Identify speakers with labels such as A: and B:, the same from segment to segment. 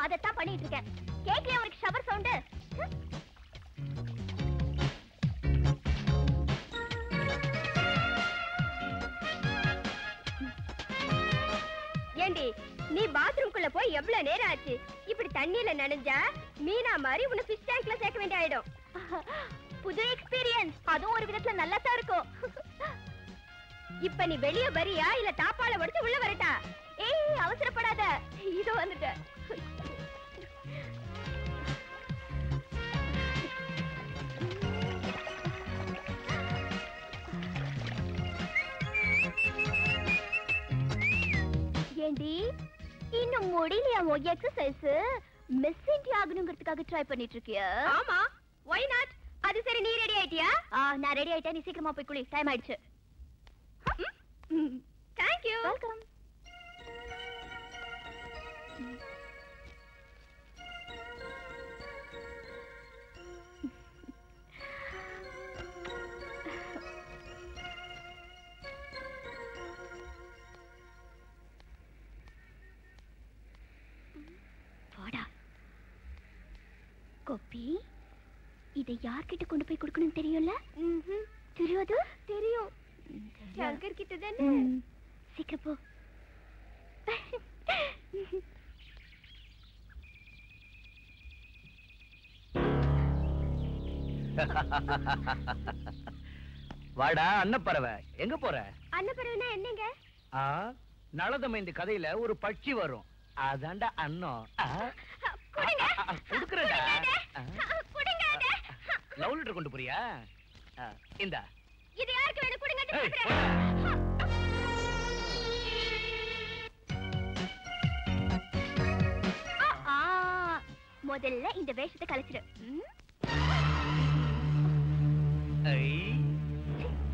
A: அதத்தான் பண்ணிட்டு இருக்கேன். கேக்கலையா உனக்கு ஷவர் சவுண்ட்? ஏண்டி நீ பாத்ரூம்குள்ள போய் எவ்வளவு நேரம் ஆச்சு? இப்படி தண்ணியில நனைஞ்சா மீனா மாதிரி உன்னை ஃபிஷ் டேங்க்ல சேர்க்க வேண்டிய ஆயிடும். புது எக்ஸ்பீரியன்ஸ், அதுவும் ஒரு விதத்துல நல்லா தான் இருக்கும். இப்ப நீ வெளிய வரியா இல்ல தாப்பால உடைச்சு உள்ள வரட்டா? ஏய் அவசரப்படாத, இதோ வந்துட்ட. ஏண்டி இன்னும் முடியலையா உன் எக்ஸசைஸ்? மிஸ் இந்தியா ஆகணுங்கிறதுக்காக ட்ரை பண்ணிட்டு இருக்கியா? ஆமா, why not? அது சரி, நீ ரெடி ஆயிட்டியா? நான் ரெடி ஆயிட்டேன். நீ சீக்கிரமா போய் குளி, டைம் ஆயிடுச்சு. Thank you. Welcome. போடா. கோபி, இதை யார்கிட்ட கொண்டு போய் கொடுக்கணும் தெரியும்ல? தெரியாது? தெரியும். சங்கர் கிட்ட தானே. சீக்கிரம் போ.
B: வாடா அன்னப்பறவை, எங்க போற?
A: அன்னப்பறவைனா என்னங்க?
B: நளதமயந்தி கதையில ஒரு பட்சி வரும், அதாண்டா அன்னம். லவ் லெட்டர் கொண்டு போறியா? இந்தா.
A: இது யாருக்கு வேணும்? கொடுங்க. முதல்ல இந்த வேஷத்தை கலைச்சிடு.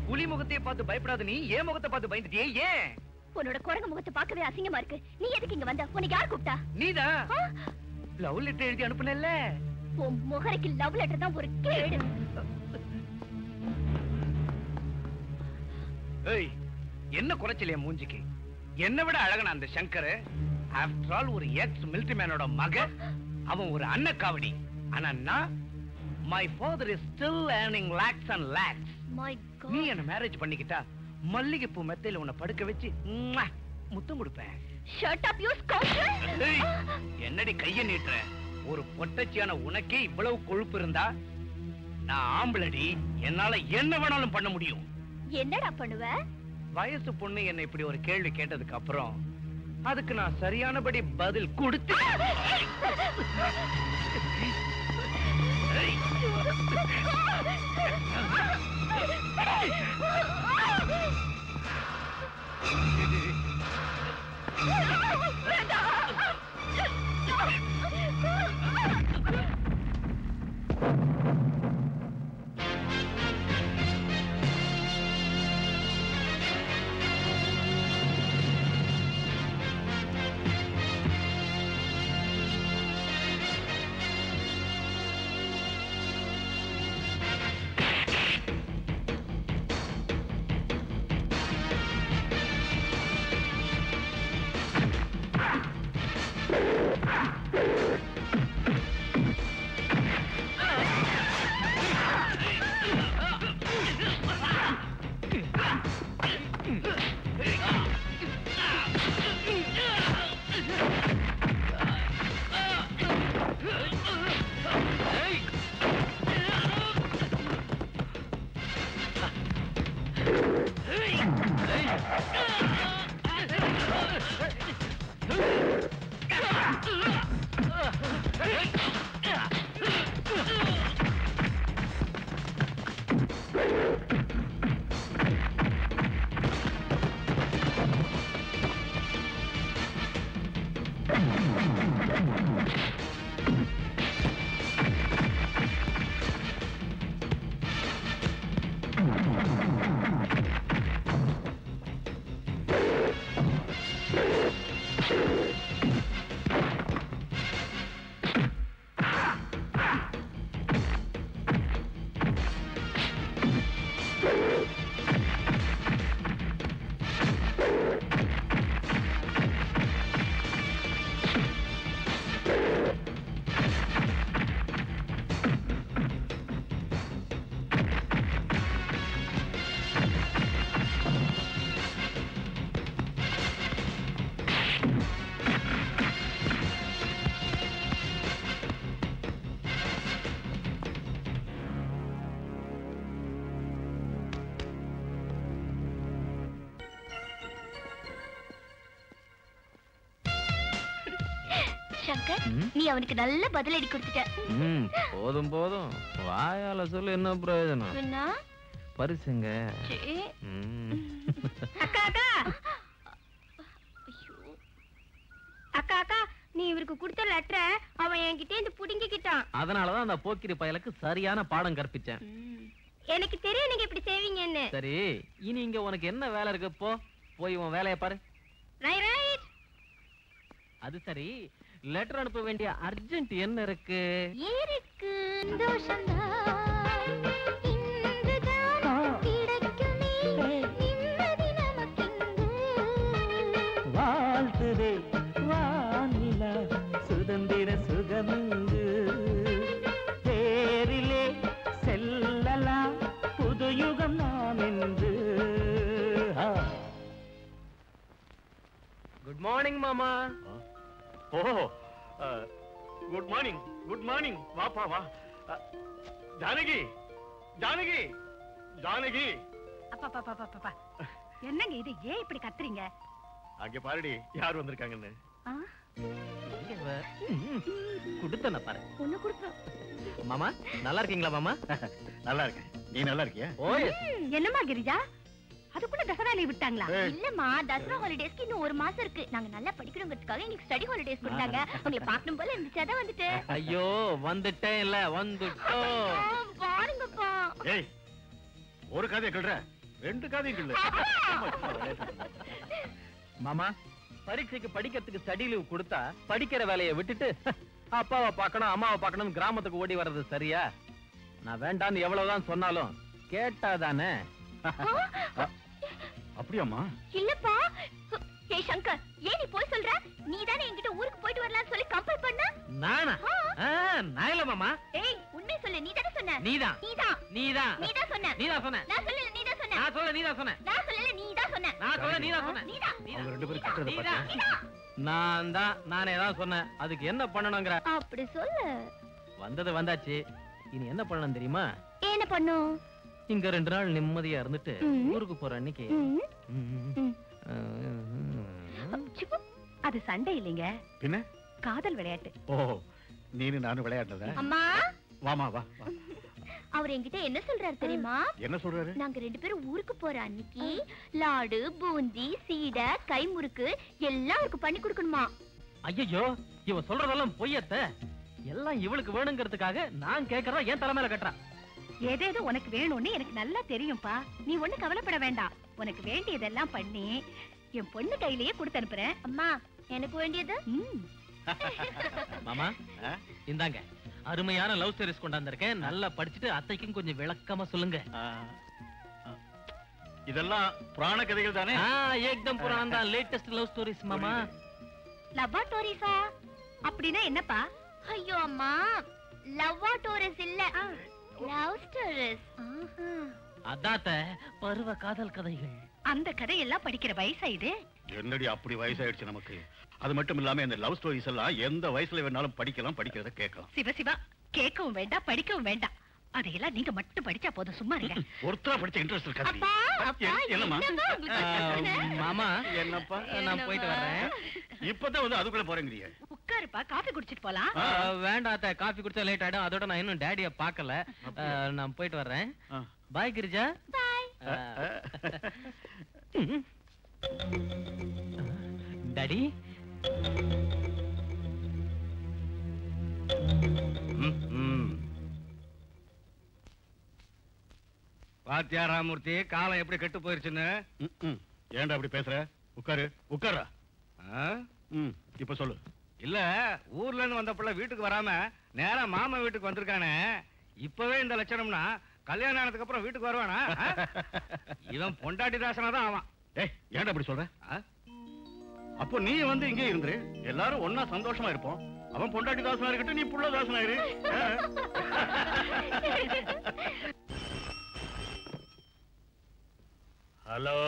B: புலி முகத்தையே பார்த்து பயப்படாத நீ, ஏன் முகத்தை பார்த்து பயந்துட்டியே? ஏன்?
A: உன்னோட குரங்கு முகத்தை பார்க்கவே அசிங்கமா இருக்கு. நீ எதுக்கு இங்க வந்த? உனக்கு யார் கூப்பிட்டா?
B: நீதான் லவ் லெட்டர் எழுதி அனுப்புனல்ல.
A: உன் முகரைக்கு லவ் லெட்டர் தான் ஒரு கேடு.
B: ஏய், என்ன குறைச்சலையா மூஞ்சிக்கு? என்ன விட அழகனா அந்த சங்கர். ஆஃப்டர் ஆல் ஒரு எக்ஸ் மிலிட்டரி மேனோட மகன். அவன் ஒரு அன்னக்காவடி. ஆனா நான், my father is still earning lakhs and lakhs.
A: My God.
B: நீ என்ன மேரேஜ் பண்ணிக்கிட்டா மல்லிகைப்பூ மெத்தையில உன்னை படுக்க வச்சு முத்தம் கொடுப்பேன்.
A: Shut up, you scoundrel.
B: என்னடி கைய நீட்டுற? ஒரு பொட்டச்சியான உனக்கே இவ்வளவு கொழுப்பு இருந்தா நான் ஆம்பளடி, என்னால என்ன வேணாலும் பண்ண முடியும்.
A: என்னடா பண்ணுவ?
B: வயசு பொண்ணு என்ன இப்படி ஒரு கேள்வி கேட்டதுக்கு அப்புறம் அதுக்கு நான் சரியானபடி பதில் கொடுத்து
A: சங்கர், நீ அவனுக்கு நல்ல பதிலடி கொடுத்துட்ட.
C: போதும் போதும், வாயால சொல்லு என்ன பிரயோஜனம்?
A: என்ன
C: பரிசுங்க.
A: அக்கா அக்கா, அக்கா அக்கா, நீ இவருக்கு கொடுத்த லெட்டரை அவன் என்கிட்ட இருந்து புடுங்கிக்கிட்டான்.
C: அதனாலதான் அந்த போக்கிரி பயலுக்கு சரியான பாடம் கற்பிச்சேன்.
A: எனக்கு தெரியும் நீங்க இப்படி செய்வீங்கன்னு.
C: சரி, இனி இங்க உனக்கு என்ன வேலை இருக்கு? போய் உன் வேலையை பாரு.
A: ரைட்.
C: அது சரி, லெட்டர் அனுப்ப வேண்டிய அர்ஜென்ட் என்ன இருக்கு?
A: இருக்கு சந்தோஷம்தான், இன்றுதான் கிடைக்குமே நிம்மதி நமக்கென்று.
D: வாழ்த்துதே வானிலா சுதந்திர சுகமெங்கு, தேரிலே செல்லலாம் புது யுகம் நாம் என்று.
C: குட் மார்னிங் மாமா.
E: ஓ, குட் மார்னிங், குட் மார்னிங். வாப்பா வா. ஜானகி, ஜானகி, ஜானகி.
F: அப்பா என்னங்க இது? ஏன் இப்படி கத்துறீங்க?
E: அங்க பாருடி, யார் வந்திருக்காங்கன்னு.
C: குடுத்தன பாரு.
A: ஒண்ணு கொடுப்போம்.
C: மாமா நல்லா இருக்கீங்களா? மாமா
E: நல்லா இருக்கேன். நீ நல்லா இருக்கியா?
F: என்னம்மா கிரிஜா, அதுக்குள்ள தசரா லீவ் விட்டாங்களா?
A: இல்லம்மா, தசரா ஹாலிடேஸ்க்கு இன்னும் 1 மாசம் இருக்கு. நாங்க நல்லா படிக்கணுங்கிறதுக்காக எங்களுக்கு ஸ்டடி ஹாலிடேஸ் கொடுத்தாங்க. உங்களை பார்க்கணும் போல இருந்துச்சு, அதான் வந்துட்டேன்.
C: ஐயோ, வந்துட்டேன் இல்ல, வந்துட்டோம்.
A: பாருங்கப்பா.
E: ஏய், ஒரு கதையை கிள்ற, 2 கதையை கிள்ளு.
C: மாமா, பரீட்சைக்கு படிக்கிறதுக்கு ஸ்டடி லீவ் கொடுத்தா படிக்கிற வேலையை விட்டுட்டு அப்பாவை பார்க்கணும் அம்மாவை பார்க்கணும் கிராமத்துக்கு ஓடி வர்றது சரியா? நான் வேண்டான்னு எவ்வளவுதான் சொன்னாலும் கேட்டாதானே?
E: அப்படியாம்மா?
A: இல்லப்பா. ஏய் சங்கர், ஏன் நீ போய் சொல்ற? நீ தானே என்கிட்ட ஊருக்கு போயிட்டு வரலாம்னு சொல்லி கம்பல் பண்ண.
C: நானா? நான் இல்ல மாமா.
A: ஏய், உண்மை சொல்லு. நீ தானே சொன்ன.
C: நீதான்
A: சொன்ன.
C: நீதான் சொன்ன.
A: நான் சொல்லல, நீ தான் சொன்ன.
C: நான் சொல்ல நீதான் சொன்ன.
A: நான் சொல்லல, நீ தான் சொன்ன.
C: நான் சொல்ல நீதான் சொன்ன.
E: அவங்க 2 பேரும் கட்டுறத பாத்தியா?
C: நானே தான் சொன்னேன். அதுக்கு என்ன பண்ணணும்ங்கற?
A: அப்படி சொல்லு.
C: வந்தது வந்தாச்சு, இனி என்ன பண்ணணும் தெரியுமா?
A: என்ன பண்ணும்?
C: இங்க 2 நாள் நிம்மதியா இருந்துட்டு ஊருக்கு போற அன்னைக்கு
F: அது சண்டை இல்லைங்க,
E: பின்ன
F: காதல் விளையாட்டு.
E: ஓ, நீனு நானும் விளையாடுறதா?
A: அம்மா,
E: வாமா வா.
A: அவர் என்கிட்ட என்ன சொல்றாரு தெரியுமா?
E: என்ன சொல்றாரு?
A: நாங்க 2 பேரும் ஊருக்கு போற அன்னைக்கு லாடு, பூந்தி, சீடை, கைமுறுக்கு எல்லாம் அவருக்கு பண்ணி கொடுக்கணுமா.
C: ஐயோ, இவ சொல்றதெல்லாம் பொய்யத்த. எல்லாம் இவளுக்கு வேணுங்கிறதுக்காக நான் கேக்குறதா என் தலைமையில கட்டுறான்.
F: ஏதேதோ உனக்கு வேணும்னு எனக்கு நல்லா தெரியும்பா. நீ ஒண்ணு கவலைப்பட வேண்டாம். உனக்கு வேண்டியதெல்லாம் பண்ணி என் பொண்ணு கையிலேயே கொடுத்து அனுப்புறேன்.
A: அம்மா, எனக்கு வேண்டியது?
C: மாமா, இந்தாங்க அருமையான லவ் ஸ்டோரிஸ் கொண்டாந்துருக்கேன். நல்லா படிச்சுட்டு அத்தைக்கும் கொஞ்சம் விளக்கமா சொல்லுங்க.
E: இதெல்லாம் புராண கதைகள் தானே?
C: ஏக்தம் புராணம் தான். லேட்டஸ்ட் லவ் ஸ்டோரிஸ் மாமா.
F: லவ்வாட்டோரிஸா அப்படின்னா என்னப்பா?
A: ஐயோ அம்மா, லவ்வாட்டோரிஸ் இல்ல, லவ் ஸ்டோரிஸ்.
C: அதாத்த பருவ காதல் கதைகள்.
F: அந்த கதையெல்லாம் படிக்கிற வயசா இது?
E: என்னடி அப்படி வயசாயிடுச்சு நமக்கு. அது மட்டும் இல்லாம இந்த லவ் ஸ்டோரிஸ் எல்லாம் எந்த வயசுல வேணாலும் படிக்கலாம், படிக்கிறத கேட்கலாம்.
F: சிவசிவா, கேட்கவும் வேண்டாம், படிக்கவும் வேண்டாம். அதையெல்லாம் நீங்க மட்டும் படிச்சா போதும், சும்மா இருங்க.
E: ஒருத்தரா படிச்ச இன்ட்ரெஸ்ட் இருக்காது.
A: அப்பா, அப்பா,
E: என்னம்மா?
C: மாமா,
E: என்னப்பா?
C: நான் போயிட்டு வர்றேன்.
E: இப்பதான் வந்து அதுக்குள்ள போறேங்கறியே.
F: உட்காருப்பா, காபி குடிச்சிட்டு போலாம்.
C: வேண்டாம் அத்தை, காபி குடிச்சா லேட் ஆயிடும். அதோட நான் இன்னும் டாடிய பார்க்கல. நான் போயிட்டு வர்றேன். பாய் கிரிஜா. டாடி,
B: பாத்தியா ராமூர்த்தி, காலம் எப்படி கெட்டு போயிருச்சுன்னு?
E: ஏன்டா அப்படி பேசுற? உட்காரு, உட்காரா. இப்ப சொல்லு.
B: இல்ல, ஊர்ல இருந்து வந்த பிள்ளை வீட்டுக்கு வராம நேரா மாமா வீட்டுக்கு வந்திருக்கானே. இப்பவே இந்த லட்சணம்னா கல்யாணம் ஆனதுக்கு அப்புறம் வீட்டுக்கு வருவானா? இவன் பொண்டாட்டி தாசனா தான் ஆவான்.
E: ஏய், ஏன்டா அப்படி சொல்ற? அப்போ நீ வந்து இங்கே இருந்துரு, எல்லாரும் ஒன்னா சந்தோஷமா இருப்போம். அவன் பொண்டாட்டி தாசனா இருக்கட்டும், நீ புள்ள தாசனா இரு.
B: ஹலோ,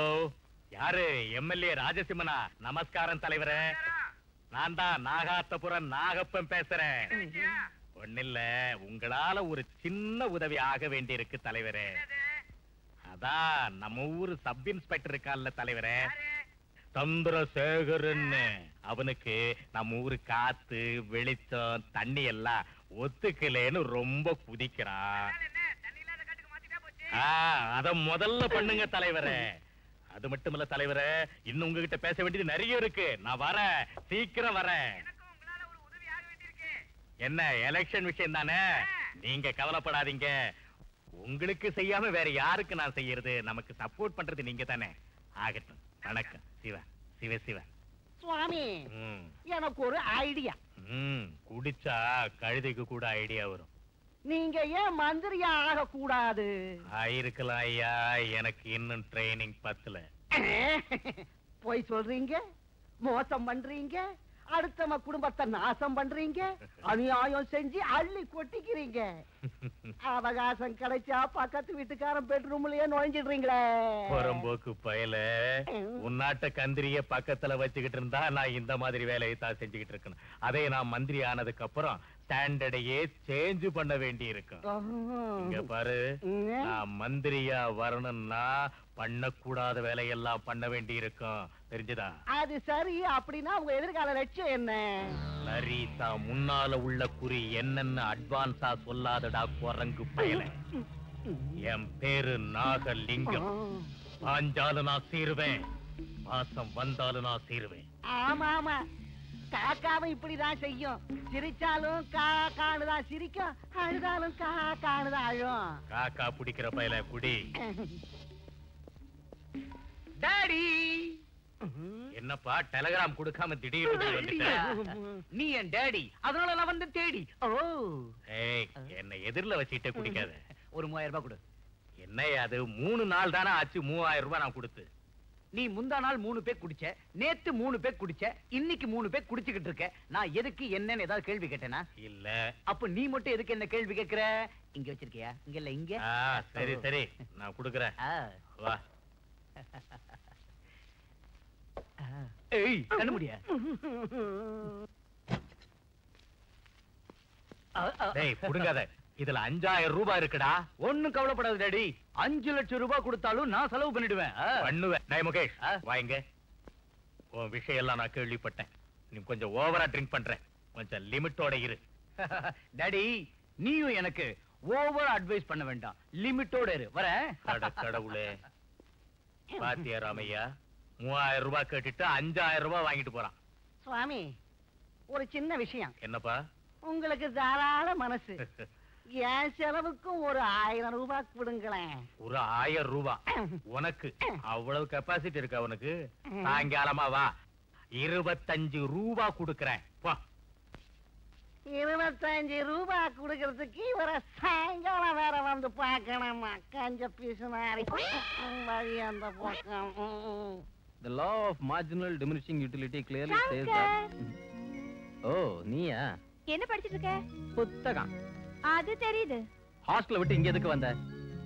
B: யாரு? எம்எல்ஏ ராஜசிம்மனா? நமஸ்காரம் தலைவரே. நான் தான் நாகாத்தபுரம் நாகப்பன் பேசுறேன். ஒண்ணில்ல, உங்களால ஒரு சின்ன உதவி ஆக வேண்டி இருக்கு தலைவரே. அதான் நம்ம ஊரு சப் இன்ஸ்பெக்டர் இருக்கான்ல தலைவரே,
C: சந்திரசேகரன்னு. அவனுக்கு நம்ம ஊரு காத்து வெளிச்சம் தண்ணி எல்லாம் ஒத்துக்கலேன்னு ரொம்ப குதிக்கிறான். அத முதல்ல பண்ணுங்க தலைவரே. அது மட்டும் இல்ல தலைவரே, இன்னும் உங்ககிட்ட பேச வேண்டியது நிறைய இருக்கு. நான் வரேன், சீக்கிரம் வரேன். என்ன எலெக்ஷன் விஷயம் தானே, நீங்க கவலைப்படாதீங்க. உங்களுக்கு செய்யாம வேற யாருக்கு நான் செய்யறது? நமக்கு சப்போர்ட் பண்றது நீங்க தானே. ஆகட்டும். வணக்கம். சிவா சிவ சிவா.
G: சுவாமி, எனக்கு ஒரு ஐடியா.
C: குடிச்சா கழுதைக்கு கூட ஐடியா வரும்.
G: நீங்க ஏன் மந்திரியா ஆக கூடாது?
C: ஆயிருக்கலாம் ஐயா, எனக்கு இன்னும் ட்ரைனிங் பத்தல.
G: போய் சொல்றீங்க, மோசம் பண்றீங்க, அடுத்தவ குடும்பத்தை நாசம் பண்றீங்க, அநியாயம் செஞ்சு அள்ளி கொட்டிக்கிறீங்க. அவகாசம் கிடைச்சா பக்கத்து வீட்டுக்காரன் பெட்ரூம்லயே நுழைஞ்சிடுறீங்களே.
C: புறம்போக்கு பயல, உன்னாட்ட கந்திரிய பக்கத்துல வச்சுக்கிட்டு இருந்தா நான் இந்த மாதிரி வேலையை தான் செஞ்சுக்கிட்டு இருக்கணும். அதே நான் மந்திரி ஆனதுக்கு அப்புறம் ஸ்டாண்டர்டையே சேஞ்ச் பண்ண வேண்டி இருக்கும். இங்க பாரு, நான் மந்திரியா வரணும்னா பண்ணக்கூடாத வேலையெல்லாம் பண்ண வேண்டி இருக்கும். தெரிஞ்சுதா?
G: அது சரி. அப்படின்னா உங்க எதிர்கால லட்சியம் என்ன?
C: லரிதா, முன்னால உள்ள குறி என்னன்னு அட்வான்ஸா சொல்லாதடா குரங்கு பயல. என் பேரு நாகலிங்கம். பாஞ்சாலும் நான் சீருவேன், மாசம் வந்தாலும் நான் சீருவேன்.
G: ஆமா ஆமா, காக்காவும் இப்படிதான் செய்யும். சிரிச்சாலும் காக்கானுதான் சிரிக்கும், அழுதாலும் காக்கானுதான் அழும்.
C: காக்கா பிடிக்கிற பயல குடி.
B: டாடி,
C: என்னப்பா டெலிகிராம் கொடுக்காம திடீர்னு வந்துட்ட?
B: நீ என் டாடி, அதனால நான் வந்து தேடி.
C: ஏய், என்ன எதிரில வச்சுட்டே குடிக்காத.
B: ஒரு 3000 ரூபாய் கொடு.
C: என்னையா அது? 3 நாள் தானே ஆச்சு 3000 ரூபாய் நான் கொடுத்து.
B: நீ முந்தா நாள் 3 பேக் குடிச்ச, நேத்து 3 பேக் குடிச்ச, இன்னைக்கு 3 பேக் குடிச்சுக்கிட்டு இருக்க. நான் எதுக்கு என்னன்னு ஏதாவது கேள்வி கேட்டேனா?
C: இல்ல.
B: அப்ப நீ மட்டும் எதுக்கு என்ன கேள்வி கேக்குற? இங்க வச்சிருக்கியா? இங்க இல்ல, இங்க.
C: சரி சரி, நான் குடுக்குறேன். வா.
B: ஏய், கண்ணு முடியா?
C: டேய் புடுங்காத. இதுல 5000 ரூபாய் இருக்குடா.
B: ஒண்ணும் கவலைப்படாத டாடி. 5 லட்சம் ரூபாய் கொடுத்தாலும் நான் செலவு பண்ணிடுவேன்.
C: பண்ணுவேன். டேய் முகேஷ், வாங்க. உன் விஷயம் எல்லாம் நான் கேள்விப்பட்டேன். நீ கொஞ்சம் ஓவரா ட்ரிங்க் பண்ற. கொஞ்சம் லிமிட்டோட இரு.
B: டாடி, நீயும் எனக்கு ஓவர் அட்வைஸ் பண்ண வேண்டாம். லிமிட்டோட இரு. வரேன்.
C: கடவுளே. பாத்தியா ராமையா, 3000 ரூபாய் கேட்டுட்டு 5000 ரூபாய் வாங்கிட்டு போறான்.
G: சுவாமி, ஒரு சின்ன விஷயம்.
C: என்னப்பா?
G: உங்களுக்கு தாராள மனசு. என் செலவுக்கும் ஒரு 1000 ரூபாய் கொடுங்களேன்.
C: ஒரு 1000 ரூபாய் உனக்கு அவ்வளவு கெப்பாசிட்டி இருக்கு அவனுக்கு? சாயங்காலமா வா, 25 ரூபாய் கொடுக்கறேன்.
G: 25 ரூபாய் கொடுக்கறதுக்கு இவரை சாயங்காலம் வேற வந்து பார்க்கணுமா? கஞ்ச பீசுனாரி வழி அந்த பக்கம்.
C: The law of marginal diminishing utility clearly says that. Oh, நீயா?
A: என்ன படிச்சிட்டு இருக்க?
C: புத்தகம்.
A: அது தெரியுது.
C: ஹாஸ்டல்ல விட்டு இங்க எதுக்கு வந்த?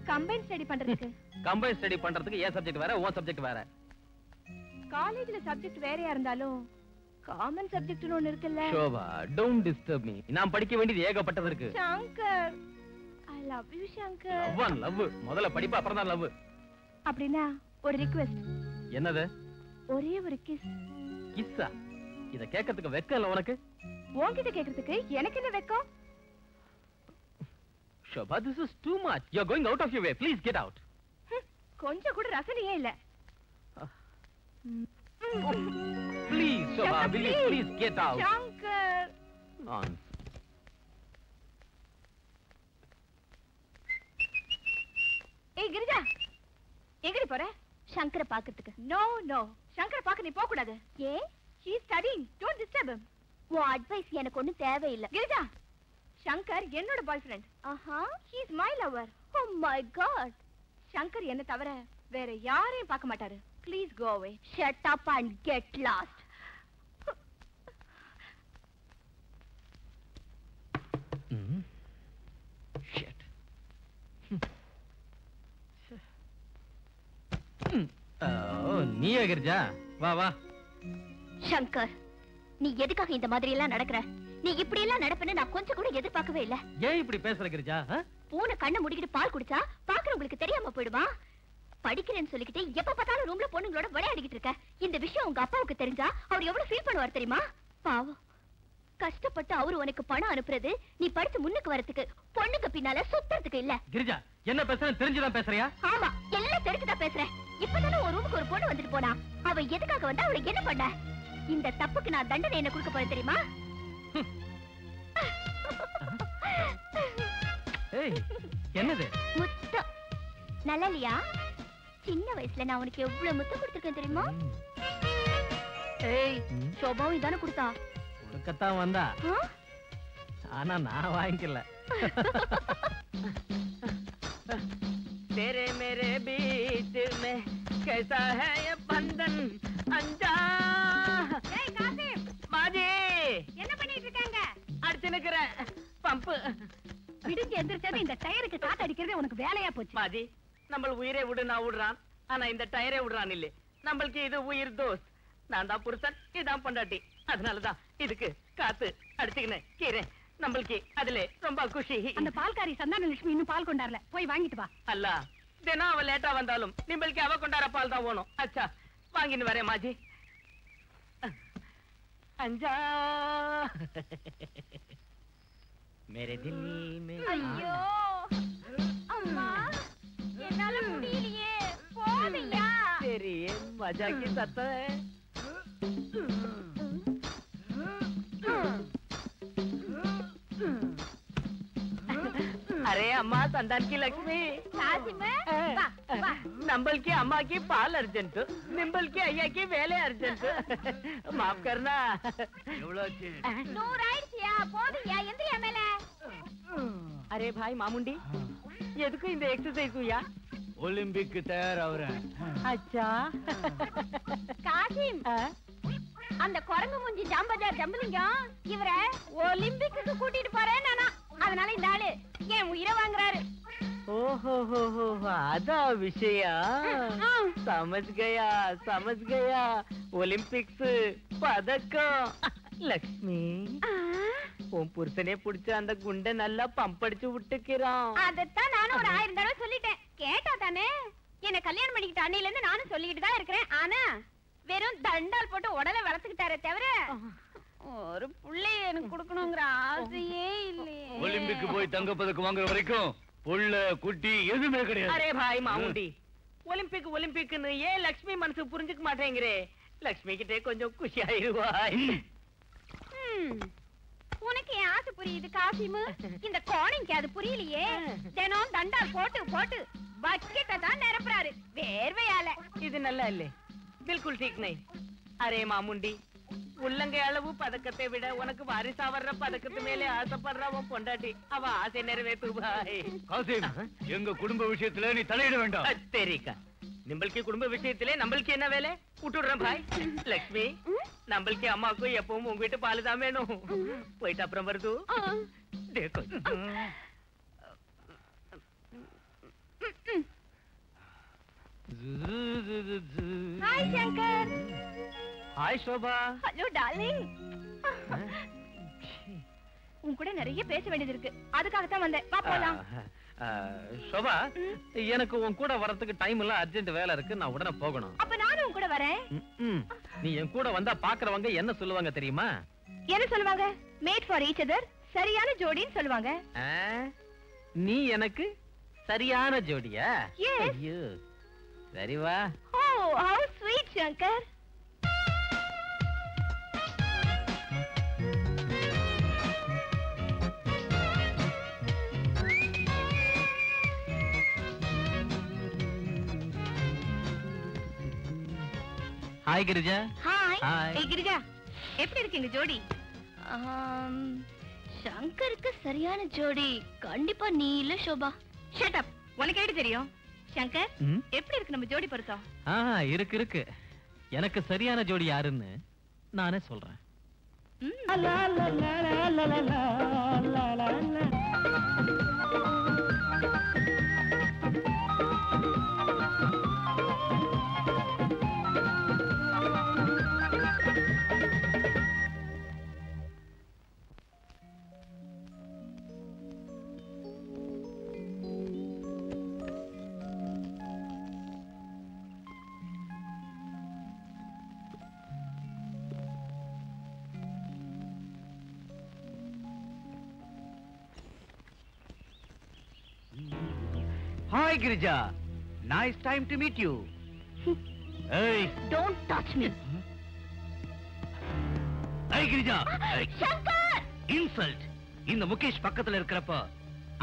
A: கம்பைன் ஸ்டடி பண்றதுக்கு.
C: கம்பைன் ஸ்டடி பண்றதுக்கு ஏன் சப்ஜெக்ட் வேற, ஓ சப்ஜெக்ட் வேற?
A: காலேஜ்ல சப்ஜெக்ட் வேறயா இருந்தாலும் காமன் சப்ஜெக்ட்னு ஒன்னு இருக்குல்ல.
C: Shobha, don't disturb me. நான் படிக்க வேண்டியது ஏகப்பட்டது இருக்கு.
A: Shankar, I love you Shankar.
C: Love and love. முதல்ல படிப்பு, அப்புறம் தான் லவ்.
A: அப்படினா ஒரு ரிக்வெஸ்ட்.
C: என்னது?
A: ஒரே ஒரு கிஸ்.
C: கிஸ்ஸா? இத கேட்கிறதுக்கு வெக்கம் இல்ல உனக்கு?
A: உன்கிட்ட கேக்குறதுக்கு எனக்கு என்ன வெக்கம்?
C: Shobha, this is too much. You're going out of your way. Please get out.
A: கொஞ்சம் கூட ரசனையே இல்ல.
C: Please, Shobha, will you please get out?
A: Shankar. ஏய் கிரிஜா, எங்கடி போற? சங்கரை பாக்கிறதுக்கு. நோ நோ, சங்கரை பாக்க நீ போக கூடாது. ஏ? He is studying. Don't disturb him. உன் அட்வைஸ் எனக்கு ஒண்ணும் தேவையில்லை. கிரிஜா, சங்கர் என்னோட boyfriend. He is my lover. Oh my god. Shankar என்ன தவிர வேற யாரையும் பார்க்க மாட்டாரு. Please go away. Shut up and get lost.
C: Shit. நீயா கிரிஜா? வா வா.
A: சங்கர், நீ எதுக்காக இந்த மாதிரி எல்லாம் நடக்கற? நீ இப்படி எல்லாம் நடப்பேன்னு நான் கொஞ்சம் கூட எதிர்பார்க்கவே இல்ல.
C: ஏன் இப்படி பேசுற கிரிஜா?
A: பூனை கண்ணை மூடிக்கிட்டு பால் குடிச்சா பாக்குறவங்களுக்கு தெரியாம போயிடுமா? படிக்கிறேன்னு சொல்லிக்கிட்டு எப்ப பார்த்தாலும் ரூம்ல பொண்ணுங்களோட விளையாடிக்கிட்டு இருக்க. இந்த விஷயம் உங்க அப்பாவுக்கு தெரிஞ்சா அவர் எவ்வளவு ஃபீல் பண்ணுவார் தெரியுமா? பாவம், கஷ்டப்பட்டு அவரு உனக்கு பணம் அனுப்புறது நீ படிச்சு முன்னுக்கு வரதுக்கு, பொண்ணுக்கு பின்னால சுத்தறதுக்கு இல்ல.
C: கிரிஜா, என்ன பேசுறேன் தெரிஞ்சுதான் பேசுறியா?
A: ஆமா, எல்லாம் தெரிஞ்சுதான் பேசுறேன். இப்பதானே ஒரு ரூமுக்கு ஒரு பொண்ணு வந்துட்டு போனா. அவ எதுக்காக வந்தா, அவளுக்கு என்ன பண்ண? இந்த தப்புக்கு நான் தண்டனை என்ன கொடுக்க போறேன் தெரியுமா?
C: ஏய், என்னது
A: முத்தம். நல்லா இல்லையா? சின்ன வயசுல நான் உனக்கு எவ்வளவு முத்தம் கொடுத்திருக்கேன் தெரியுமா? ஏய், சோபாவும் இதானே கொடுத்தா?
C: கொடுக்கத்தான் வந்தா, ஆனா நான் வாங்கிக்கல.
D: तेरे मेरे बीच में कैसा है ये बंधन अंजा.
F: ஏய் காசிம்,
D: மாஜி
F: என்ன பண்ணிட்டு இருக்காங்க?
D: அடிச்சு நிக்கிறேன் பம்ப்.
F: விடிஞ்சு எந்திரிச்சது இந்த டயருக்கு காத்து அடிக்கிறதே உனக்கு வேலையா போச்சு.
D: மாஜி, நம்ம உயிரை விடு நான் விடுறான், ஆனா இந்த டயரே விடுறான் இல்ல. நம்மளுக்கு இது உயிர் தோஸ். நான் தான் புருஷன், இதான் பொண்டாட்டி. அதனாலதான் இதுக்கு காத்து அடிச்சுக்கினேன் கீரை. நம்மளுக்கு அதுல ரொம்ப குஷி.
F: அந்த பால்காரி சந்தான லட்சுமி இன்னும் பால் கொண்டாடல, போய் வாங்கிட்டு வா.
D: அல்ல, தினம் அவ லேட்டா வந்தாலும் நிம்பளுக்கு அவ கொண்டாட பால் தான் வேணும். அச்சா, வாங்கின்னு வரேன் மாஜி. அஞ்சா மேரே தில் மே.
A: ஐயோ அம்மா, என்னால முடியலையே. போதையா?
D: சரி, மஜா கி சத்த. अरे अम्मा, संतान की लक्ष्मी.
A: காசிமே, வா வா.
D: नंबल की अम्मा की पाल अर्जेंट, निम्बल की अय्या की वेले अर्जेंट. माफ करना.
B: எவ்வளவு
A: 100 ஆயிடுச்சியா? போதையா? எந்திரியா மேல.
D: अरे भाई मामुंडी, எதுக்கு இந்த எக்ஸசைஸ் हुआ?
B: ஒலிம்பிக் தயாராகிறேன்.
D: अच्छा.
A: காசிம், அந்த குரங்கு மூஞ்சி ஜாம்பஜார் ஜம்பலிங்கம் இவரை ஒலிம்பிக்கு கூட்டிட்டு போறேன் நானா. அதனால இந்த ஆளு என் உயிரை வாங்குறாரு.
D: ओहो हो, आधा विषय. समझ गया. ओलंपिक्स பதக்கம். லக்ஷ்மி, உன் புருஷனே புடிச்ச அந்த குண்டை நல்லா பம்படிச்சு விட்டுக்கிறான்.
A: அதத்தான் நானும் ஒரு 1000 தடவை சொல்லிட்டேன். கேட்டா தானே? என்ன கல்யாணம் பண்ணிக்கிட்ட அன்னையில இருந்து நானும் சொல்லிக்கிட்டு தான் இருக்கிறேன். ஆனா வெறும் தண்டால் போட்டு உடலை வளர்த்துக்கிட்டாரே தவிர ஒரு புள்ளைய எனக்கு கொடுக்கணுங்கிற ஆசையே இல்லையே.
B: ஒலிம்பிக் போய் தங்கப்பதக்கம் வாங்குற வரைக்கும் புள்ள குட்டி எதுவுமே கிடையாது.
D: அரே பாய் மாமுண்டி, ஒலிம்பிக்னு ஏன் லக்ஷ்மி மனசு புரிஞ்சுக்க மாட்டேங்கிறே? லக்ஷ்மி கிட்டே கொஞ்சம் குஷியாயிருவாய்.
A: உனக்கு என் ஆசை புரியுது காசிமு, இந்த கோணிக்கு அது புரியலையே. தினம் தண்டால் போட்டு போட்டு பக்கெட்டை தான் நிரப்புறாரு வேர்வையால.
D: இது நல்லா இல்லே, பில்குல் ठीक नहीं. அரே மாமுண்டி, உள்ளங்கை அளவு பதக்கத்தை விட உனக்கு வாரிசா வர்ற பதக்கத்து மேலே ஆசைப்படுற உன் பொண்டாட்டி. அவ ஆசை நிறைவேற்று பாய்.
B: காசிம், எங்க குடும்ப விஷயத்துல நீ தலையிட வேண்டாம்.
D: தெரிக்கா, நம்மளுக்கு குடும்ப விஷயத்திலே நம்மளுக்கு என்ன வேலை? விட்டுடுறேன் பாய். லக்ஷ்மி, நம்மளுக்கு அம்மாவுக்கும் எப்பவும் உங்க வீட்டு பால் தான் வேணும். போயிட்டு அப்புறம் வருது. தேக்கோ.
A: Hi Shankar.
C: Hi Shoba.
A: Hello darling. உன் கூட நிறைய பேச வேண்டியது இருக்கு, அதுக்காக தான் வந்தேன். வா போலாம்.
C: சோபா, எனக்கு உன் கூட வரதுக்கு டைம் இல்ல, அர்ஜென்ட் வேலை இருக்கு, நான் உடனே போகணும்.
A: அப்ப நானும் உன் கூட வரேன்.
C: நீ என் கூட வந்தா பாக்குறவங்க என்ன சொல்லுவாங்க தெரியுமா?
A: என்ன சொல்லுவாங்க? மேட் ஃபார் ஈச் அதர், சரியான ஜோடின்னு சொல்லுவாங்க.
C: நீ எனக்கு சரியான ஜோடியா?
A: Yes.
C: ஐயோ, சரி வா.
A: ஓ, how sweet Shankar.
C: Hi Girija.
A: Hi.
C: Hi.
F: ஏய் கிரிஜா, எப்படி இருக்கீங்க ஜோடி?
A: சங்கருக்கு சரியான ஜோடி கண்டிப்பா நீ இல்ல சோபா.
F: Shut up. உனக்கு எப்படி தெரியும்? சங்கர்,
C: ம்?
F: எப்படி இருக்கு நம்ம ஜோடி பொருத்தம்?
C: இருக்கு. எனக்கு சரியான ஜோடி யாருன்னு நானே சொல்றேன்.
B: Hi, Girija. Nice time to meet you. Hey.
F: Don't touch me.
B: Hey, Girija. Hey.
F: Shankar!
B: Insult. இந்த முகேஷ் பக்கத்துல இருக்கிறப்ப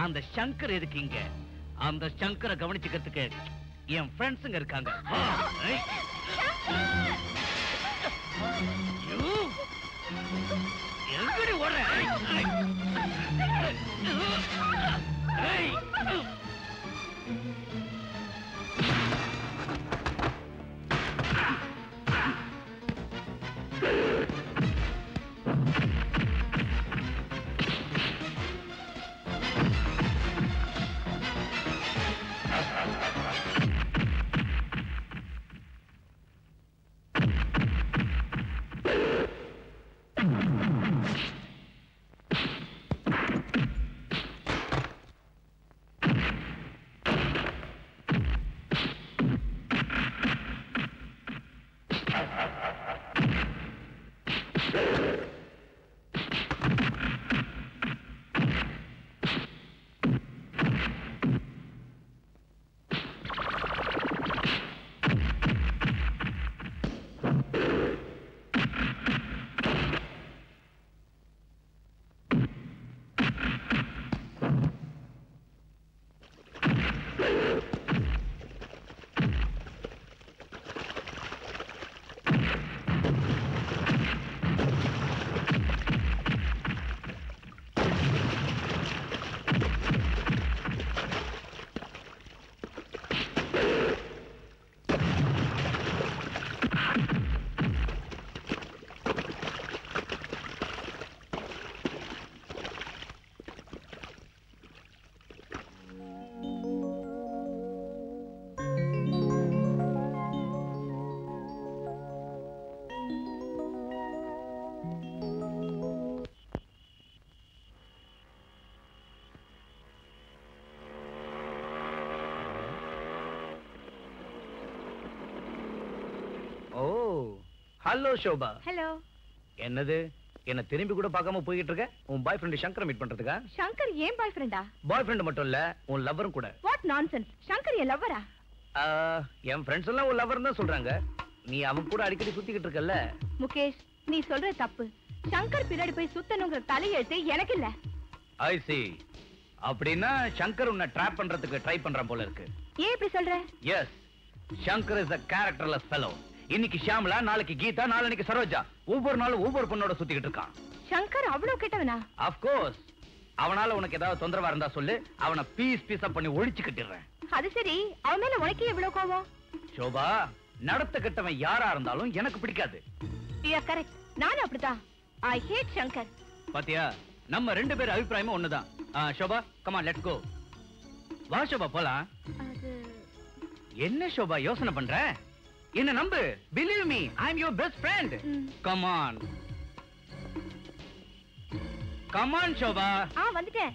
B: அந்த சங்கர் எதுக்கு இங்க? அந்த சங்கரை கவனிச்சுக்கிறதுக்கு என் ஃப்ரெண்ட்ஸுங்க இருக்காங்க. Hey. You. எங்கடி ஓடுற? Hey. ஹலோ ஷோபா.
F: ஹலோ.
B: என்னது என்ன திரும்பி கூட பார்க்காம போயிட்டு இருக்க? உன் பாய் ஃப்ரெண்ட் சங்கர் மீட் பண்றதுக்கா?
F: சங்கர் ஏன் பாய் ஃப்ரெண்டா?
B: பாய் ஃப்ரெண்ட் மட்டும் இல்ல, உன் லவரும் கூட.
F: What nonsense? சங்கர் என் லவ்வரா?
B: என் ஃப்ரெண்ட்ஸ் எல்லாம் உன் லவர் தான் சொல்றாங்க. நீ அவன் கூட அடிக்கடி சுத்திக்கிட்டு இருக்கல்ல?
F: முகேஷ், நீ சொல்ற தப்பு. சங்கர் பின்னாடி போய் சுத்தணுங்கிற தலையெழுத்து எனக்கு இல்ல.
B: ஐ see. அப்படின்னா சங்கர் உன்னை ட்ராப் பண்றதுக்கு ட்ரை பண்றான் போல இருக்கு.
F: ஏன் இப்படி சொல்ற?
B: Yes, Shankar is a characterless fellow. இன்னைக்கு ஷாம்லா, நாளைக்கு கீதா, நாளைக்கு சரோஜா, ஒவ்வொரு நாளும் ஒவ்வொரு பொண்ணோட சுத்திக்கிட்டு இருக்கான்.
F: சங்கர் அவ்வளவு கெட்டவனா?
B: Of course. அவனால உனக்கு ஏதாவது தொந்தரவா இருந்தா சொல்லு, அவனை பீஸா பண்ணி ஒழிச்சு கட்டிடுறேன்.
F: அது சரி, அவன் மேல உனக்கு எவ்வளவு கோவம்?
B: சோபா, நடத்த கெட்டவன் யாரா இருந்தாலும் எனக்கு பிடிக்காது.
F: You are correct. நானும் அப்படிதான். I hate Shankar.
B: பாத்தியா, நம்ம ரெண்டு பேர் அபிப்பிராயமும் ஒண்ணுதான். Sofa, come on, let's go. வா சோபா, போலாம். என்ன சோபா யோசனை பண்ற? என்ன நம்பு. Believe me, I'm your best friend. Come on. Come on, Shobha.
F: வந்துட்டேன்.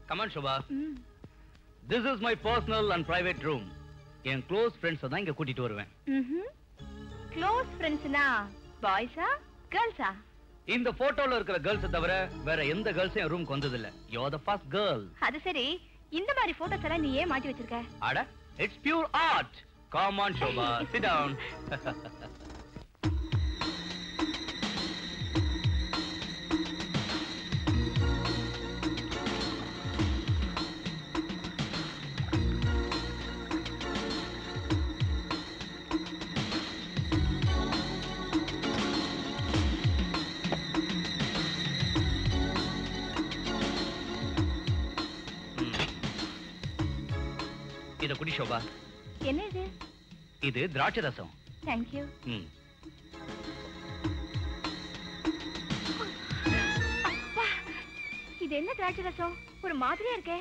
B: Come on, Shobha. This is my personal and private room. N close friends தான் இங்க கூட்டிட்டு வருவேன்.
F: க்ளோஸ் ஃப்ரெண்ட்ஸ்னா பாய்ஸா கேர்ள்ஸா?
B: இந்த போட்டோல இருக்கிற கேர்ள்ஸ் தவிர வேற எந்த கேர்ள்ஸும் என் ரூமுக்கு வந்தது இல்ல. You are the first girl.
F: அது சரி, இந்த மாதிரி போட்டோஸ் எல்லாம் நீ ஏன் மாட்டி வச்சிருக்க?
B: அட, it's pure art. Come on, Shobha, sit down. இத குடி சோபா.
F: என்ன இது?
B: இது திராட்சை ரசம்.
F: Thank you. இது என்ன திராட்சை ரசம்? ஒரு மாதிரியா இருக்கே.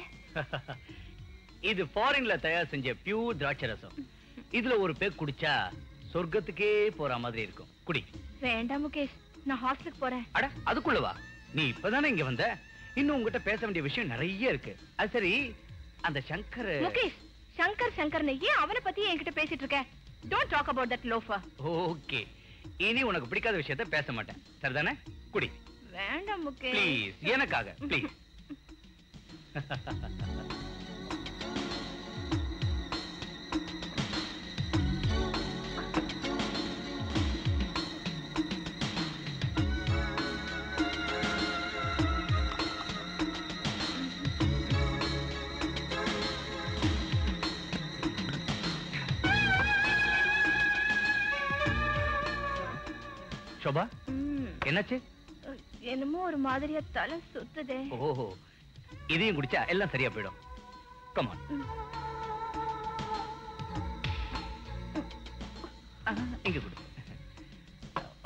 B: இது ஃபாரின்ல தயார் செஞ்ச பியூர் திராட்சை ரசம். இதுல ஒரு பேக் குடிச்சா சொர்க்கத்துக்கே போற மாதிரி இருக்கும். குடி.
F: வேண்டாம் முகேஷ், நான் ஹாஸ்டலுக்கு போறேன்.
B: அட, அதுக்குள்ள வா. நீ இப்பதானே இங்க வந்த. இன்னும் உங்ககிட்ட பேச வேண்டிய விஷயம் நிறைய இருக்கு. அது சரி, அந்த சங்கர்.
F: முகேஷ், சங்கர் சங்கர்னு ஏன் அவனை பத்தி என்கிட்ட பேசிட்டு இருக்க? Don't talk about that loafer.
B: Okay, இனி உனக்கு பிடிக்காத விஷயத்தை பேச மாட்டேன், சரிதானே? குடி.
F: வேண்டாம் முகேஷ்.
B: ப்ளீஸ், எனக்காக ப்ளீஸ். சோபா, என்னாச்சு?
F: என்னமோ ஒரு மாதிரியா தலை சுத்துதே.
B: ஓஹோ, இதையும் குடிச்சா எல்லாம் சரியா போயிடும். Come on. இங்க குடி.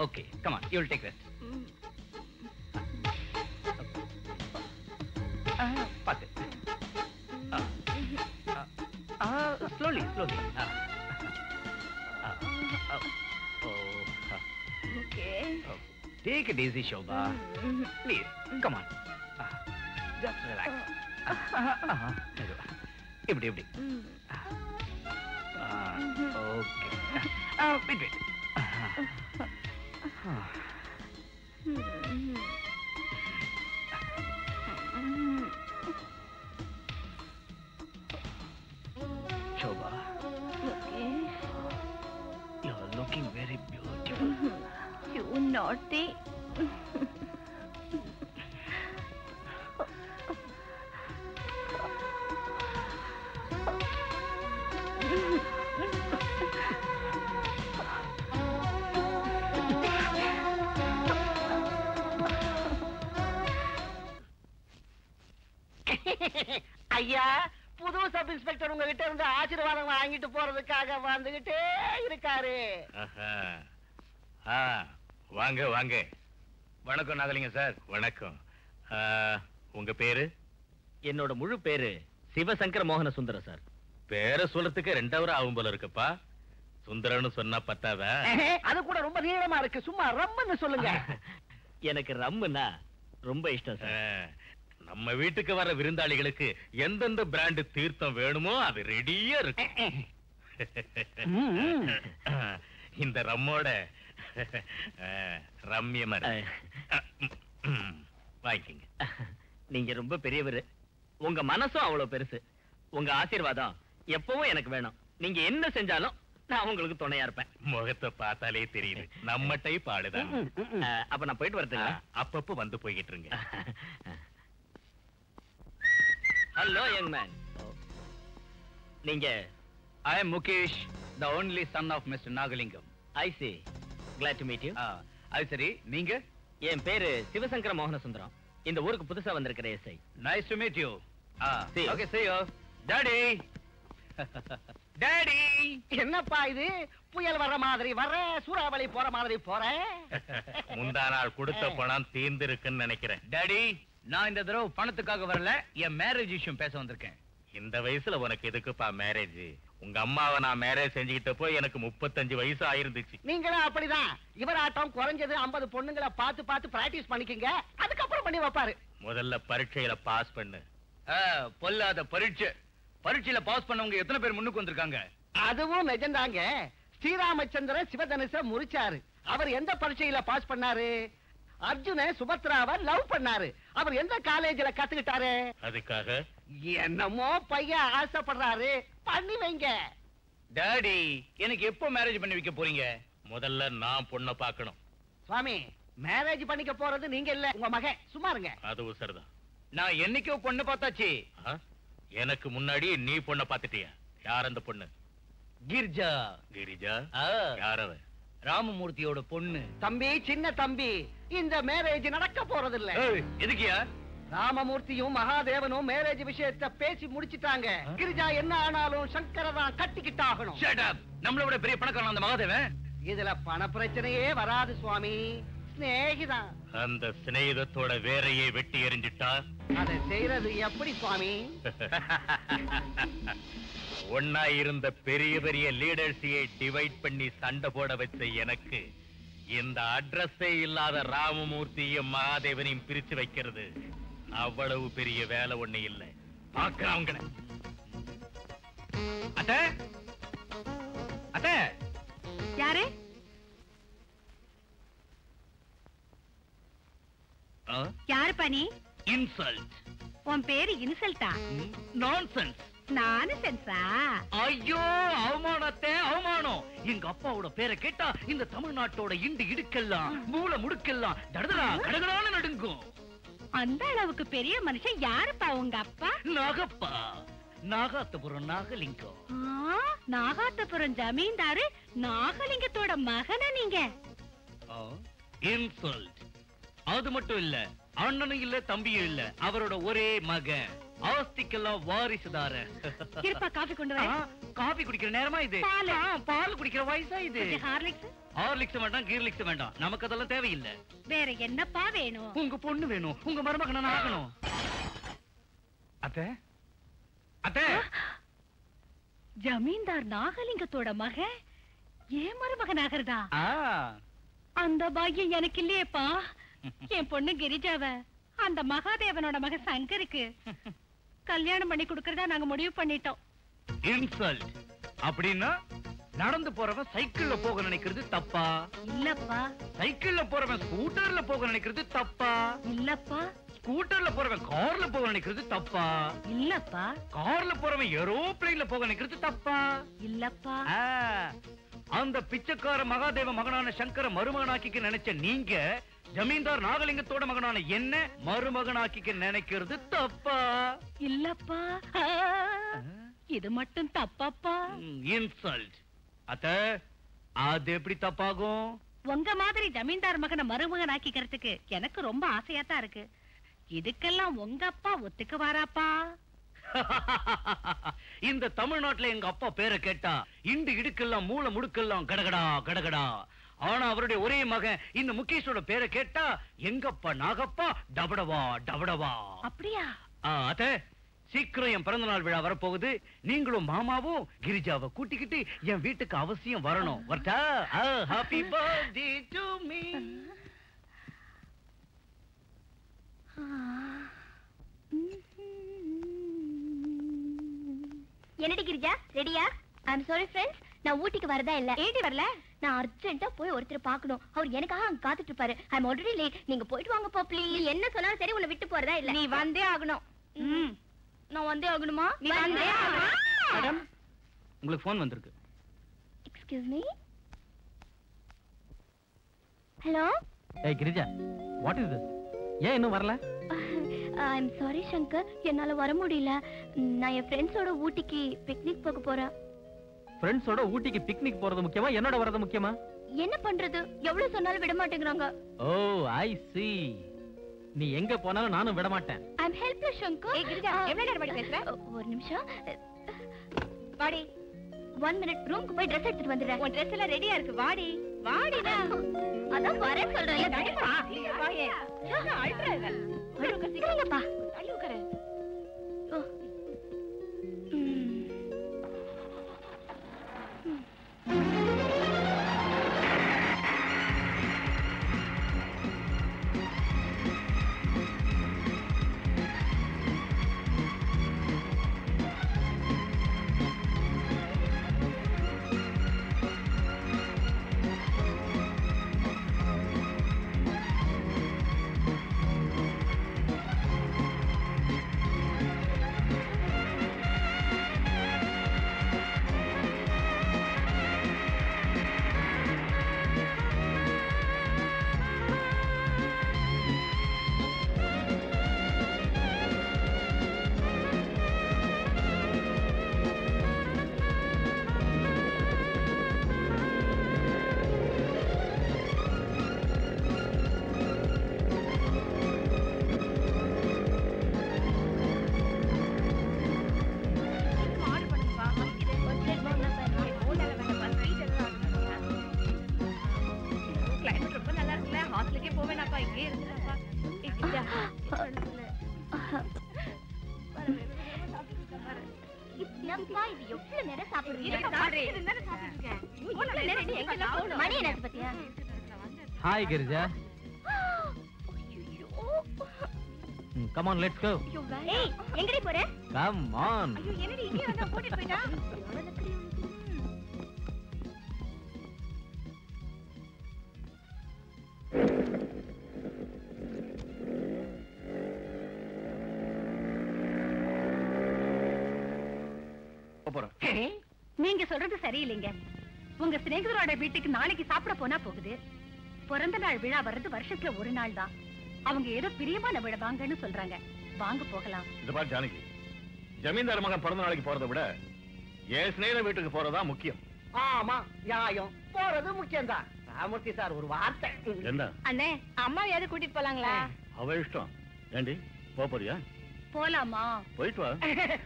B: Okay, come on, you will take rest. பாத்து. Slowly slowly.
F: Okay.
B: Take it easy, Shobha. Please, come on. Just relax. இப்படி இப்படி. Okay. Wait, wait. Shobha.
F: Okay.
B: You're looking very beautiful.
F: You naughty.
G: ஐயா, புது sub inspector உங்ககிட்ட இருந்து ஆசீர்வாதம் வாங்கிட்டு போறதுக்காக வந்துகிட்டே இருக்காரு.
E: வாங்க வாங்க.
B: வணக்கம் நாகலிங்கம் சார்.
E: வணக்கம். உங்க பேரு?
C: என்னோட முழு பேரு சிவசங்கர மோகன சுந்தரம் சார்.
E: பேரை சொல்றதுக்கு 2 hour ஆகும் போல இருக்குப்பா. சுந்தரன்னு சொன்னா பத்தாதா?
G: அது கூட ரொம்ப நீளமா இருக்கு, சும்மா ரம்முன்னு சொல்லுங்க.
C: எனக்கு ரம்முன்னா ரொம்ப இஷ்டம் சார்.
E: நம்ம வீட்டுக்கு வர விருந்தாளிகளுக்கு எந்தெந்த பிராண்ட் தீர்த்தம் வேணுமோ அது ரெடியா இருக்கு. இந்த ரம்மோட ரம்யமர் வாங்கிங்க.
C: நீங்க ரொம்ப பெரியவர், உங்க மனசும் அவ்வளவு பெருசு. உங்க ஆசீர்வாதம் எப்பவும் எனக்கு வேணும். நீங்க என்ன செஞ்சாலும் நான் உங்களுக்கு துணையா இருப்பேன்.
E: முகத்தை பார்த்தாலே தெரியுது நம்ம டைப் ஆளுதான்.
C: அப்ப நான் போயிட்டு வரதுங்களா?
E: அப்பப்ப வந்து போய்கிட்டு இருங்க.
C: Hello young man. நீங்க?
B: I am Mukesh, the only son of Mr. Nagalingam.
C: I see. Glad to meet you.
B: அது சரி, நீங்க?
C: என் பேரு சிவசங்கர மோகன சுந்தரம். இந்த ஊருக்கு புதுசா வந்திருக்கிற SI.
B: Nice to meet you.
C: See you.
B: Okay, see you. Daddy. Daddy.
G: என்னப்பா இது, புயல் வர்ற மாதிரி வர, சூறாவளி போற மாதிரி போற.
E: முந்தா நாள் கொடுத்த பணம் தீர்ந்து இருக்குன்னு நினைக்கிறேன்.
B: டாடி, நான் இந்த தடவை பணத்துக்காக வரல, என் மேரேஜ் விஷயம் பேச வந்திருக்கேன்.
E: இந்த வயசுல உனக்கு எதுக்குப்பா மேரேஜ்? உங்க அம்மாவை நான் மேரேஜ் செஞ்சுக்கிட்டப்போ எனக்கு 35 வயசு ஆயிருந்துச்சு.
G: நீங்களும் அப்படிதான். இவராட்டம் குறைஞ்சது 50 பொண்ணுங்களை பார்த்து பார்த்து பிராக்டிஸ் பண்ணிக்கங்க, அதுக்கப்புறம் பண்ணி வைப்பாரு.
E: முதல்ல பரீட்சையில பாஸ் பண்ணு.
B: பொல்லாத பரீட்சையில பாஸ் பண்ணவங்க எத்தனை பேர் முன்னுக்கு வந்திருக்காங்க?
G: அதுவும் நிஜம்தாங்க. ஸ்ரீராமச்சந்திரன் சிவதனுச முறிச்சாரு. அவர் எந்த பரீட்சையில பாஸ் பண்ணாரு? அர்ஜுன சுபத்ராவை லவ் பண்ணாரு. அவர் எந்த காலேஜ்ல கத்துக்கிட்டாரு?
E: அதுக்காக
G: என்னமோ பையன் ஆசைப்படுறாரு, பண்ணி வைங்க.
B: டாடி, எனக்கு எப்போ மேரேஜ் பண்ணி வைக்க போறீங்க?
E: முதல்ல நான் பொண்ணை பார்க்கணும்.
G: சுவாமி, மேரேஜ் பண்ணிக்க போறது நீங்க இல்ல, உங்க மகன். சும்மா இருங்க.
E: அதுவும் சரிதான்.
B: நான் என்னைக்கோ பொண்ணு பார்த்தாச்சு.
E: எனக்கு முன்னாடி நீ பொண்ணை பார்த்துட்டியா? யார் அந்த பொண்ணு?
B: கிரிஜா.
E: கிரிஜா? யார் அவ?
B: ராமமூர்த்தியோட பொண்ணு.
G: தம்பி, சின்ன தம்பி, இந்த மேரேஜ் நடக்க போறது இல்ல.
B: எதுக்கியா?
G: ராமமூர்த்தியும் மகாதேவனும் மேரேஜ் விஷயத்தை பேசி முடிச்சிட்டாங்க. கிரிஜா என்ன ஆனாலும் சங்கர தான் கட்டிக்கிட்டாகணும்.
B: நம்மள விட பெரிய பணக்காரன் அந்த மகாதேவன்.
G: இதுல பண பிரச்சனையே வராது சுவாமி, ஸ்நேகிதான்.
E: அந்த சிநேகிதத்தோட வேறையே வெட்டி எறிஞ்சிட்டா
G: அதை செய்யறது எப்படி சுவாமி?
E: ஒன்னா இருந்த பெரிய பெரிய லீடர்ஸையே டிவைட் பண்ணி சண்டை போட வச்ச எனக்கு இந்த அட்ரஸே இல்லாத ராமமூர்த்தியும் மகாதேவனையும் பிரிச்சு வைக்கிறது அவ்வளவு பெரிய வேலை ஒண்ணு இல்லை. பாக்குறவங்க
B: அத்தை அத்தை
F: யாரு? யாருப்பா நீ?
B: இன்சல்ட்.
F: உன் பேரு இன்சல்ட்டா?
B: நான்சென்ஸ்.
F: நானு சென்ஸா?
B: ஐயோ அவமானத்தை அவமானம். எங்க அப்பாவோட பேரை கேட்டா இந்த தமிழ்நாட்டோட இண்டு இடுக்கெல்லாம் மூல முடுக்கெல்லாம் தடதடா கடகடான்னு நடுங்கும்.
F: அந்த அளவுக்கு பெரிய மனுஷன் யாருப்பா உங்க அப்பா?
B: நாகப்பா, நாகாத்தபுரம் நாகலிங்கம்.
F: நாகாத்தபுரம் ஜமீன்தாரு நாகலிங்கத்தோட மகனா நீங்க?
B: இன்சல்ட். அது மட்டும் இல்ல, அண்ணனும் இல்ல தம்பியும் இல்ல, அவரோட ஒரே மகன். ஆஸ்திக்கெல்லாம் வாரிசுதார.
F: இருப்பா காபி கொண்டு வர.
B: காபி குடிக்கிற நேரமா இது? பால் குடிக்கிற வயசா இது?
F: ஹார்லிக்ஸ்?
B: ஹார்லிக்ஸ் வேண்டாம், கீர்லிக்ஸ் வேண்டாம், நமக்கு அதெல்லாம் தேவையில்லை.
F: வேற என்னப்பா வேணும்?
B: உங்க பொண்ணு வேணும், உங்க மருமகன் ஆகணும். அத்தை அத்தை,
F: ஜமீன்தார் நாகலிங்கத்தோட மகன் ஏன் மருமகன் ஆகிறதா?
B: ஆ,
F: அந்த பாக்கியம் எனக்கு இல்லையேப்பா. என் பொண்ணு கிரிஜாவ அந்த மகாதேவனோட மகன் சங்கருக்கு கல்யாணம் பண்ணி கொடுக்கறதா நாங்க முடிவு பண்ணிட்டோம்.
B: இன்சல்ட். அப்படின்னா நடந்து போறவன் சைக்கிள்ல போக நினைக்கிறது தப்பா?
F: இல்லப்பா.
B: சைக்கிள்ல போறவன் ஸ்கூட்டர்ல போக நினைக்கிறது தப்பா?
F: இல்லப்பா.
B: ஸ்கூட்டர்ல போறவன் கார்ல போக நினைக்கிறது தப்பா?
F: இல்லப்பா.
B: கார்ல போறவன் ஏரோப்ளேன்ல போக நினைக்கிறது தப்பா?
F: இல்லப்பா.
B: அந்த பிச்சைக்கார மகாதேவ மகனான சங்கர மருமகனாக்கிக்க நினைச்ச நீங்க ஜமீன்தார் நாகலிங்கத்தோட மகனான என்ன மருமகனாக்கிக்க நினைக்கிறது தப்பா?
F: இல்லப்பா. இது மட்டும் தப்பாப்பா.
B: இன்சல்ட். அத்த, அது எப்படி தப்பாகும்?
F: உங்க மாதிரி ஜமீன்தார் மகனை மருமகன் ஆக்கிக்கிறதுக்கு எனக்கு ரொம்ப ஆசையா தான் இருக்கு. இதுக்கெல்லாம் உங்க அப்பா ஒத்துக்கு வாராப்பா?
B: இந்த தமிழ்நாட்டுல எங்க அப்பா பேரை கேட்டா இண்டு இடுக்கெல்லாம் மூல முடுக்கெல்லாம் கடகடா கடகடா. ஆனா அவருடைய ஒரே மகன் இந்த முகேஷோட பேரை கேட்டா எங்கப்பா நாகப்பா டபடவா டபடவா.
F: அப்படியா?
B: அத்த, சீக்கிரம் என் பிறந்த நாள் விழா வரப்போகுது. நீங்களும் மாமாவும் கிரிஜாவை கூட்டிக்கிட்டு என் வீட்டுக்கு அவசியம் வரணும். வரட்டா? Happy birthday to me.
A: என்னடி கிரிஜா, ரெடியா? ஐம் சாரி ஃப்ரெண்ட்ஸ், நான் ஊட்டிக்கு வரதா இல்ல. ஏடி வரல? நான் அர்ஜென்ட்டா போய் ஒருத்தர் பார்க்கணும். அவர் எனக்காக அங்க காத்துட்டு இருப்பாரு. I'm already late. நீங்க போயிட்டு வாங்க போ ப்ளீஸ். என்ன சொன்னாலும் சரி, உன்னை விட்டு போறதா இல்ல. நீ வந்தே ஆகணும். நான் வந்தே ஆகணுமா? நீ வந்தே ஆகணும்.
C: மேடம், உங்களுக்கு ஃபோன் வந்திருக்கு.
A: Excuse me. ஹலோ.
C: ஏய் கிரிஜா, வாட் இஸ் திஸ்? ஏன் இன்னும் வரல?
A: ஐம் சாரி சங்கர், என்னால வர முடியல. நான் என் ஃப்ரெண்ட்ஸோட ஊட்டிக்கு பிக்னிக் போக போறேன்.
C: ஃப்ரெண்ட்ஸோட ஊட்டிக்கு பிக்னிக் போறது முக்கியமா, என்னோட வரது முக்கியமா?
A: என்ன பண்றது, எவ்வளவு சொன்னாலும் விட மாட்டேங்கறாங்க.
C: ஓ ஐ see. நீ எங்க போனாலும் நானும் விட மாட்டேன்.
A: I'm helpless Shankar.
F: ஏய் கிரிஜா, எவ்வளவு நேரம் படி பேசுற?
A: ஒரு நிமிஷம். வாடி. 1 மினிட், ரூமுக்கு போய் Dress எடுத்துட்டு வந்துடுறேன்.
F: உன் Dress எல்லாம் ரெடியா இருக்கு. வாடி. வாடிடா.
A: அதான் வரேன் சொல்றேன்ல.
F: கண்டிப்பா. வாயே. அழுறா.
A: சீக்கிரம்ப்பா.
F: தள்ளி உட்காரு.
A: என்னப்பா இது, எவ்வளவு நேரம் சாப்பிடுறீங்க? மணி என்ன பத்தியா?
C: Hi Girija. Come on let's go.
A: ஏய் எங்கடி போற?
C: Come on.
F: ஐயோ என்னடி இங்கே வந்து கூட்டிட்டு போயிட்டா? நீங்க சொல்றது சரியில்லைங்க. உங்க சிநேகிதரோட வீட்டுக்கு நாளைக்கு சாப்பிட போனா போகுது. பிறந்த நாள் விழா வர்றது வருஷத்துல ஒரு நாள் தான். அவங்க ஏதோ பிரியமான விட வாங்கன்னு சொல்றாங்க. வாங்க போகலாம்.
H: இது பாரு ஜானகி, ஜமீன்தார் மகன் பிறந்த நாளைக்கு போறதை விட என் சிநேகித வீட்டுக்கு போறதா முக்கியம்.
G: ஆமா நியாயம், போறது முக்கியம்தான். ராமூர்த்தி சார் ஒரு வார்த்தை.
H: என்ன
F: அண்ணே, அம்மா யாரு கூட்டிட்டு போலாங்களா?
H: அவ இஷ்டம். ஏண்டி போறியா?
F: போலாமா?
H: போயிட்டு வா.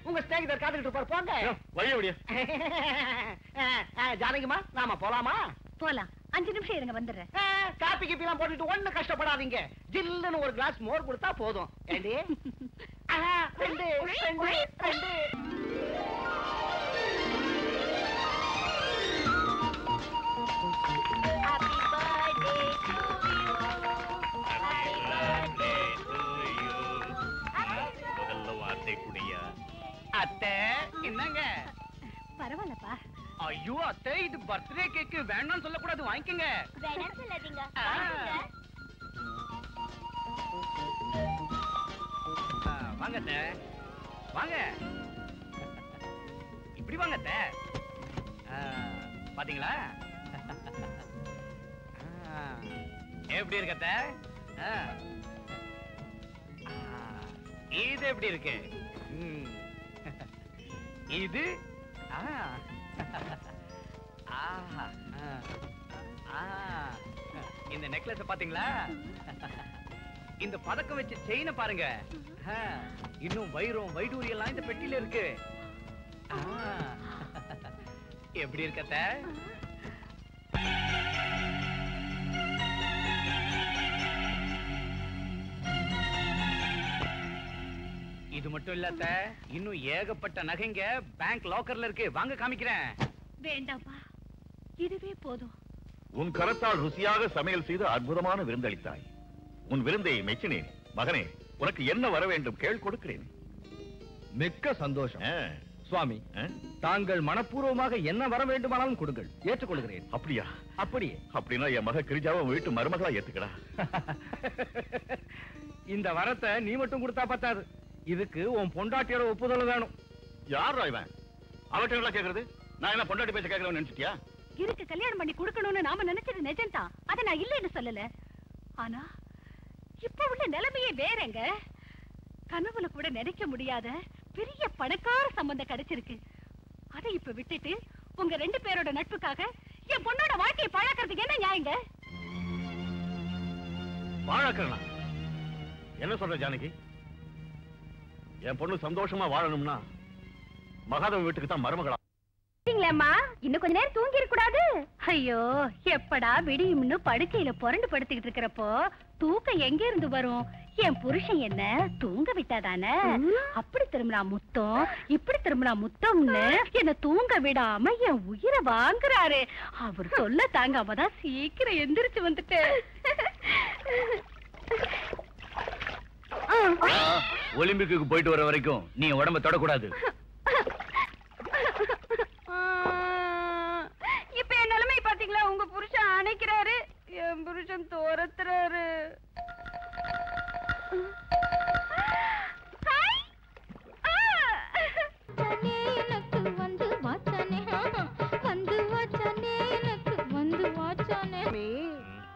G: உங்க ஸ்நேகிதர் காத்துக்கிட்டு இருப்பார், போங்க.
H: வழி அப்படியே.
G: ஜானகிமா நாம போலாமா?
F: போலாம். 5 நிமிஷம் இருங்க, வந்துடுறேன்.
G: காப்பி கிப்பி எல்லாம் போட்டுட்டு ஒண்ணு கஷ்டப்படாதீங்க. ஜில்லுன்னு ஒரு கிளாஸ் மோர் கொடுத்தா போதும். ஏண்டி? ரெண்டு ரெண்டு ரெண்டு.
E: முதல்ல வார்த்தை குடியா.
B: அத்தை என்னங்க?
F: பரவாயில்லப்பா.
B: ஐயோ அத்தை, இது பர்த்டே கேக், வேண்டாம்னு சொல்லக்கூடாது, வாங்கிக்கங்க.
A: வேணாம் சொல்லாதீங்க.
B: வாங்க அத்தை, வாங்க. இப்படி வாங்க அத்தை. பாத்தீங்களா எப்படி இருக்கு அத்தை? இது எப்படி இருக்கு? இது இந்த நெக்லஸ் பாத்தீங்களா? இந்த பதக்கம் வச்ச செயினை பாருங்க. இன்னும் வைரம் வைடூரி எல்லாம் இந்த பெட்டியில இருக்கு. எப்படி இருக்கு அத்தை? இது மட்டும் இல்ல அத்தை, இன்னும் ஏகப்பட்ட நகைங்க பேங்க் லாக்கர்ல இருக்கு. வாங்க காமிக்கிறேன்.
F: வேண்டாப்பா, இதுவே போதும்.
H: உன் கரத்தால் ருசியாக சமையல் செய்து அற்புதமான விருந்தளித்தாய். உன் விருந்தை மெச்சினேன். மகனே, உனக்கு என்ன வர வேண்டும் கேள், கொடுக்கிறேன்.
C: மிக்க சந்தோஷம் சுவாமி. தாங்கள் மனப்பூர்வமாக என்ன வர வேண்டுமானாலும் கொடுங்கள், ஏற்றுக்கொள்கிறேன்.
H: அப்படியா?
C: அப்படியே.
H: அப்படின்னா என் மக கிரிஜாவை வீட்டு மருமகளா ஏத்துக்கடா.
C: இந்த வரத்தை நீ மட்டும் கொடுத்தா பத்தாது, இதுக்கு உன் பொண்டாட்டியோட ஒப்புதல் வேணும்.
H: யாரா இவன்? அவட்ட கேக்குறது? நான் என்ன பொண்டாட்டி பேச கேட்கறவன் நினைச்சிட்டியா?
F: இருக்கு கல்யாணம் பண்ணி கொடுக்கணும்னு நாம நினைச்சது நிஜம்தான். அத நான் இல்லைன்னு சொல்லல. ஆனா இப்ப உள்ள நிலைமையே வேறங்க. கனவுல கூட நினைக்க முடியாத பெரிய பணக்கார சம்பந்தம் கிடைச்சிருக்கு. அதை இப்ப விட்டுட்டு உங்க 2 பேரோட நட்புக்காக என் பொண்ணோட வாழ்க்கையை பாழாக்கிறதுக்கு என்ன நியாயங்க?
H: வாழக்கிறனா? என்ன சொல்ற ஜானகி? என் பொண்ணு சந்தோஷமா வாழணும்னா மகாதேவ வீட்டுக்கு தான் மருமகளா?
A: இன்னும் கொஞ்ச நேரம் தூங்கி இருக்க கூடாது?
F: ஐயோ, எப்படா விடியும்னு படுக்கையில புரண்டு படுத்துக்கிட்டு இருக்கிறப்போ தூக்கம் எங்க இருந்து வரும்? என் புருஷன் என்ன தூங்க விட்டாதானே? அப்படி திரும்பினா முத்தம், இப்படி திரும்பினா முத்தம்னு என்ன தூங்க விடாம என் உயிரை வாங்குறாரு. அவர் சொல்ல தாங்காம தான் சீக்கிரம் எந்திரிச்சு வந்துட்டேன்.
B: ஒலிம்பிக்கு போயிட்டு வர வரைக்கும் நீ உடம்ப தொடக்கூடாது.
A: இப்ப என் நிலைமை பாத்தீங்களா? உங்க புருஷன் அணைக்கிறாரு, என் புருஷன் தோரத்துறாரு.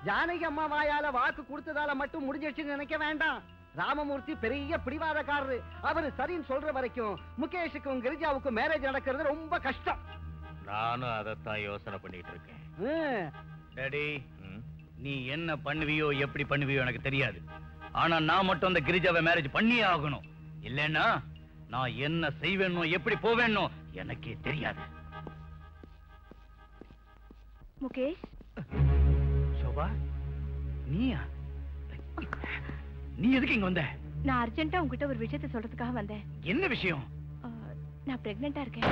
G: ஜானகி அம்மா வாயால வாக்கு கொடுத்ததால மட்டும் முடிஞ்சிடுச்சுன்னு நினைக்க வேண்டாம். ராமமூர்த்தி பெரிய பிடிவாதக்காரரு. அவரு சரின்னு சொல்ற வரைக்கும் முகேஷுக்கும் கிரிஜாவுக்கும் மேரேஜ் நடக்கிறது ரொம்ப கஷ்டம்.
E: நானும் அதைத்தான் யோசனை பண்ணிட்டு இருக்கேன்.
B: டாடி, நீ என்ன பண்ணுவியோ எப்படி பண்ணுவியோ எனக்கு தெரியாது. ஆனா நான் மட்டும் அந்த கிரிஜாவை மேரேஜ் பண்ணியே ஆகணும். இல்லன்னா நான் என்ன செய்வேனோ எப்படி போவேனோ எனக்கே தெரியாது.
A: முகேஷ்,
B: சோபா, நீயா? நீ எதுக்கு இங்க வந்த?
A: நான் அர்ஜென்ட்டா உங்ககிட்ட ஒரு விஷயத்தை சொல்றதுக்காக வந்தேன்.
B: என்ன விஷயம்?
A: நான் பிரெக்னெண்டா இருக்கேன்.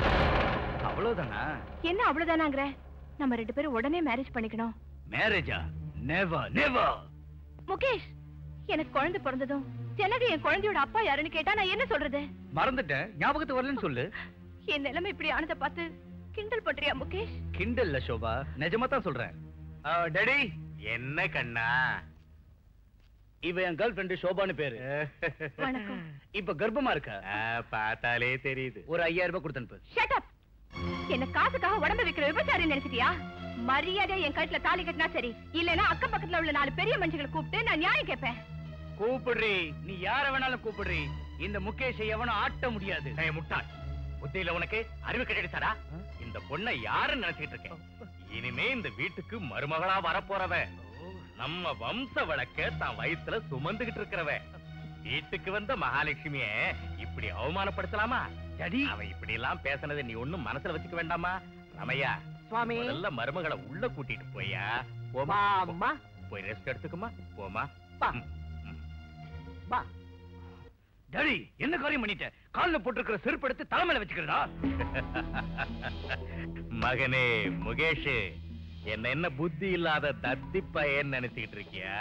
B: அவ்வளவுதானா?
A: என்ன அவ்வளவுதானாங்கற? நம்ம 2 பேரும் உடனே மேரேஜ் பண்ணிக்கணும்.
B: மேரேஜா? Never never.
A: முகேஷ், எனக்கு குழந்தை பிறந்ததும் ஜனக என் குழந்தையோட அப்பா யாருன்னு கேட்டா நான் என்ன சொல்றது?
B: மறந்துட்டேன், ஞாபகத்துக்கு வரலன்னு சொல்லு.
A: என் நிலைமை இப்படி ஆனதை பார்த்து கிண்டல் பண்றியா முகேஷ்?
B: கிண்டல்ல சோபா, நிஜமா தான் சொல்றேன். டாடி.
E: என்ன கண்ணா?
B: இவ என் கேர்ள் ஃப்ரெண்டு ஷோபான்னு பேரு.
A: வணக்கம்.
B: இப்ப கர்ப்பமா இருக்கா.
E: பார்த்தாலே தெரியுது.
B: ஒரு 5000 ரூபாய் கொடுத்து அனுப்பு.
A: Shut up. என்ன காசுக்காக உடம்பு வைக்கிற விபச்சாரி நினைச்சிட்டியா? மரியாதை என் கழுத்துல தாலி கட்டினா சரி, இல்லனா அக்கம் பக்கத்துல உள்ள 4 பெரிய மனுஷங்களை கூப்பிட்டு நான் நியாயம் கேட்பேன்.
B: கூப்பிடுறி, நீ யார வேணாலும் கூப்பிடுறி. இந்த முகேஷை எவனும் ஆட்ட முடியாது.
E: முட்டாள், புத்தியில உனக்கு அறிவு கிடைச்சாடா? இந்த பொண்ணை யாருன்னு நினைச்சிட்டு இருக்கேன்? இனிமே இந்த வீட்டுக்கு மருமகளா வரப்போறவ, நம்ம வம்ச வழக்க தான் வயித்துல சுமந்துகிட்டு இருக்கிறவ. வீட்டுக்கு வந்த மகாலட்சுமிய இப்படி அவமானப்படுத்தலாமா?
B: டாடி,
E: அவ இப்படி எல்லாம் பேசினதை நீ ஒண்ணும் மனசுல வச்சுக்க வேண்டாமா? ரமையா,
G: சுவாமி,
E: முதல்ல மருமகளை உள்ள கூட்டிட்டு போயா. போமா, போய் ரெஸ்ட் எடுத்துக்குமா. போமா.
B: டாடி, என்ன காரியம் பண்ணிட்ட? கால்ல போட்டிருக்கிற செருப்பு எடுத்து தலைமையில வச்சுக்கிறதா?
E: மகனே முகேஷ், என்ன புத்தி இல்லாத தத்தி பையன் நினைச்சுக்கிட்டு இருக்கியா?